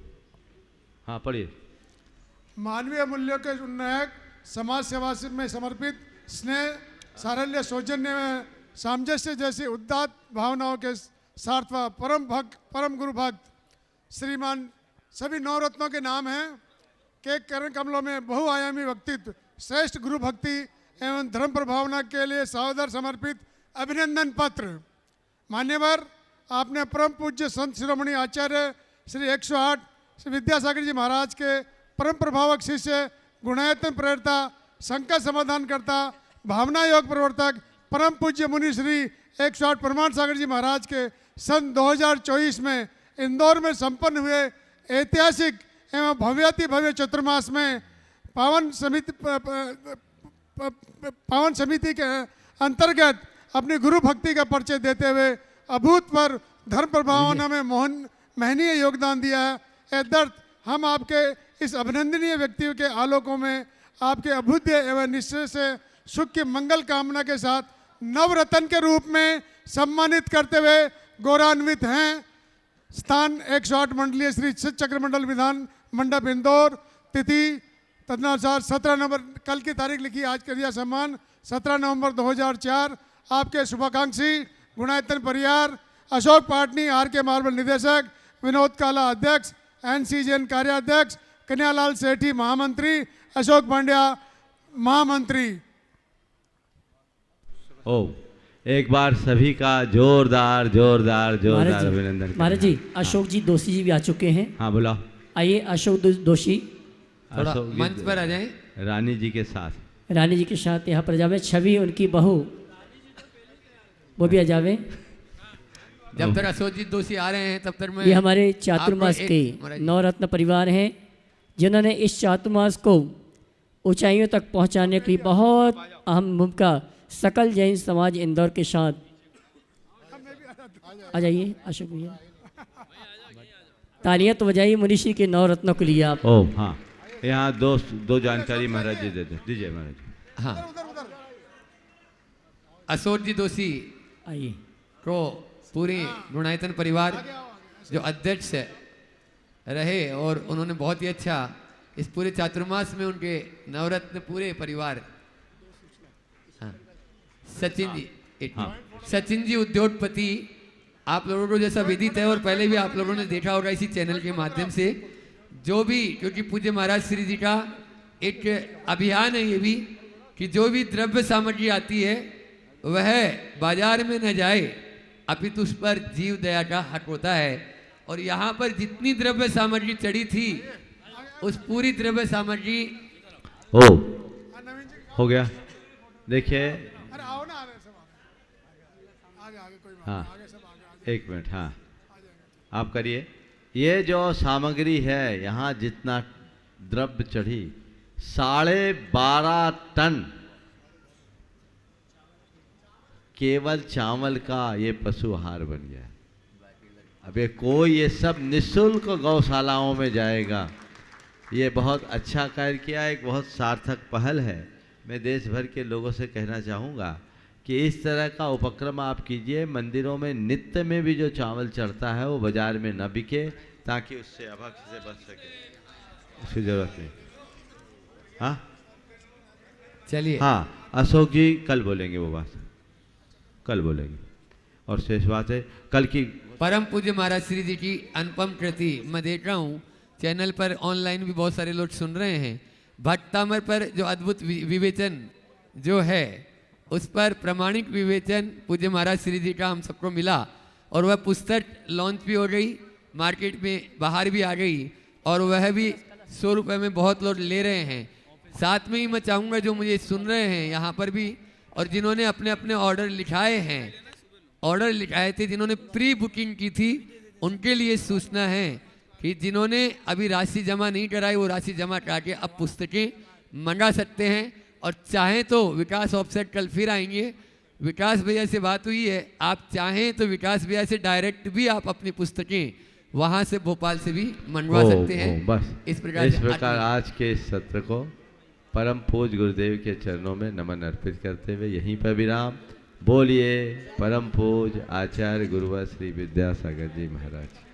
[SPEAKER 4] हाँ पढ़िए।
[SPEAKER 6] मानवीय मूल्यों के उन्नयक, समाज सेवा में समर्पित, स्नेह सारल्य सौजन्य में सामंजस्य जैसी उदात्त भावनाओं के सार्थवा परम गुरु भक्त श्रीमान सभी नवरत्नों के नाम हैं के करण कमलों में बहुआयामी व्यक्तित्व, श्रेष्ठ गुरु भक्ति एवं धर्म प्रभावना के लिए सादर समर्पित अभिनंदन पत्र। मान्यवर, आपने परम पूज्य संत शिरोमणि आचार्य श्री 108 श्री विद्यासागर जी महाराज के परम प्रभावक शिष्य, गुणायतन प्रेरता, संकट समाधानकर्ता, भावना योग प्रवर्तक, परम पूज्य मुनि श्री 108 परमान सागर जी महाराज के सन 2024 में इंदौर में संपन्न हुए ऐतिहासिक एवं भव्याति भव्य चतुर्मास में पावन समिति के अंतर्गत अपनी गुरु भक्ति का परिचय देते हुए अभूतपूर्व धर्म प्रभावना में महनीय योगदान दिया है। एदर्थ हम आपके इस अभिनंदनीय व्यक्तियों के आलोकों में आपके अभुद्य एवं निश्चय से सुख की मंगल कामना के साथ नवरत्न के रूप में सम्मानित करते हुए गौरवान्वित हैं। स्थान 108 मंडलीय श्री चक्र मंडल विधान मंडप इंदौर, तिथि तदनुसार 17 नवंबर, कल की तारीख लिखी, आज कर दिया सम्मान 17 नवंबर 2004। आपके शुभाकांक्षी गुणायतन परिवार, अशोक पाटनी आर के मार्बल निदेशक, विनोद काला अध्यक्ष, NC जैन कार्याध्यक्ष, कन्यालाल सेठी महामंत्री, अशोक पांड्या महामंत्री।
[SPEAKER 4] ओ, एक बार सभी का जोरदार जोरदार जोरदार अभिनंदन।
[SPEAKER 1] महाराज जी, अशोक जी दोषी जी भी आ चुके हैं।
[SPEAKER 4] हाँ बुलाओ।
[SPEAKER 1] आइए अशोक दोषी,
[SPEAKER 2] थोड़ा मंच पर आ जाएं।
[SPEAKER 4] रानी जी के साथ।
[SPEAKER 1] रानी जी के साथ यहाँ पर जावे। छवि उनकी बहू वो भी आ जावे।
[SPEAKER 2] जब तक अशोक जी दोषी आ रहे हैं तब तक मैं
[SPEAKER 1] ये हमारे चातुर्मास के नवरत्न परिवार हैं, जिन्होंने इस चातुर्मास को ऊंचाइयों तक पहुंचाने के लिए बहुत अहम भूमिका सकल जैन समाज इंदौर के साथ। आ जाइए अशोक भैया, तालियां तो बजाइए मुनिषी के नवरत्नों के लिए आप।
[SPEAKER 4] ओ हाँ, यहाँ दो जानकारी महाराज जी दे दीजिए महाराज।
[SPEAKER 2] हाँ, अशोक जी दोषी
[SPEAKER 1] आइए
[SPEAKER 2] को पूरे गुणायतन परिवार जो अध्यक्ष रहे और उन्होंने बहुत ही अच्छा इस पूरे चातुर्मास में उनके नवरत्न पूरे परिवार। हाँ, सचिन जी, सचिन जी उद्योगपति, आप लोगों को जैसा विदित है और पहले भी आप लोगों ने देखा होगा इसी चैनल के माध्यम से, जो भी, क्योंकि पूज्य महाराज श्री जी का एक अभियान है ये भी कि जो भी द्रव्य सामग्री आती है वह बाजार में न जाए अपितु उस पर जीव दया का हक होता है। और यहाँ पर जितनी द्रव्य सामग्री चढ़ी थी उस पूरी द्रव्य सामग्री
[SPEAKER 4] हो गया। देखिए, हाँ एक मिनट, हाँ आप करिए। ये जो सामग्री है यहाँ जितना द्रव्य चढ़ी 12.5 टन केवल चावल का ये पशु आहार बन गया। अब ये कोई ये सब निःशुल्क गौशालाओं में जाएगा। ये बहुत अच्छा कार्य किया, एक बहुत सार्थक पहल है। मैं देश भर के लोगों से कहना चाहूँगा कि इस तरह का उपक्रम आप कीजिए। मंदिरों में नित्य में भी जो चावल चढ़ता है वो बाजार में न बिके, ताकि उससे अभक्ष से बच सके, उसकी जरूरत नहीं। हाँ
[SPEAKER 2] चलिए।
[SPEAKER 4] हाँ, अशोक जी कल बोलेंगे वो बात, कल बोलेंगे। और शेष बात है कल की
[SPEAKER 2] परम पूज्य महाराज श्री जी की अनुपम कृति मैं देख रहा हूँ चैनल पर, ऑनलाइन भी बहुत सारे लोग सुन रहे हैं। भट्टामर पर जो अद्भुत विवेचन जो है उस पर प्रमाणिक विवेचन पूज्य महाराज श्री जी का हम सबको मिला और वह पुस्तक लॉन्च भी हो गई, मार्केट में बाहर भी आ गई और वह भी 100 रुपये में बहुत लोग ले रहे हैं। साथ में ही मैं चाहूँगा जो मुझे सुन रहे हैं यहाँ पर भी और जिन्होंने अपने अपने ऑर्डर लिखाए हैं, ऑर्डर लिखाए थे, जिन्होंने प्री बुकिंग की थी, उनके लिए सूचना है कि जिन्होंने अभी राशि जमा नहीं कराई वो राशि जमा करा के अब पुस्तकें मंगा सकते हैं। और चाहें तो विकास ऑफसेट कल फिर आएंगे, विकास भैया से बात हुई है, आप चाहें तो विकास भैया से डायरेक्ट भी आप अपनी पुस्तकें वहाँ से भोपाल से भी मंगवा सकते हैं।
[SPEAKER 4] बस
[SPEAKER 2] इस प्रकार
[SPEAKER 4] आज के इस सत्र को परम पूज्य गुरुदेव के चरणों में नमन अर्पित करते हुए यहीं पर विराम। बोलिए परम पूज्य आचार्य गुरुवर श्री विद्यासागर जी महाराज।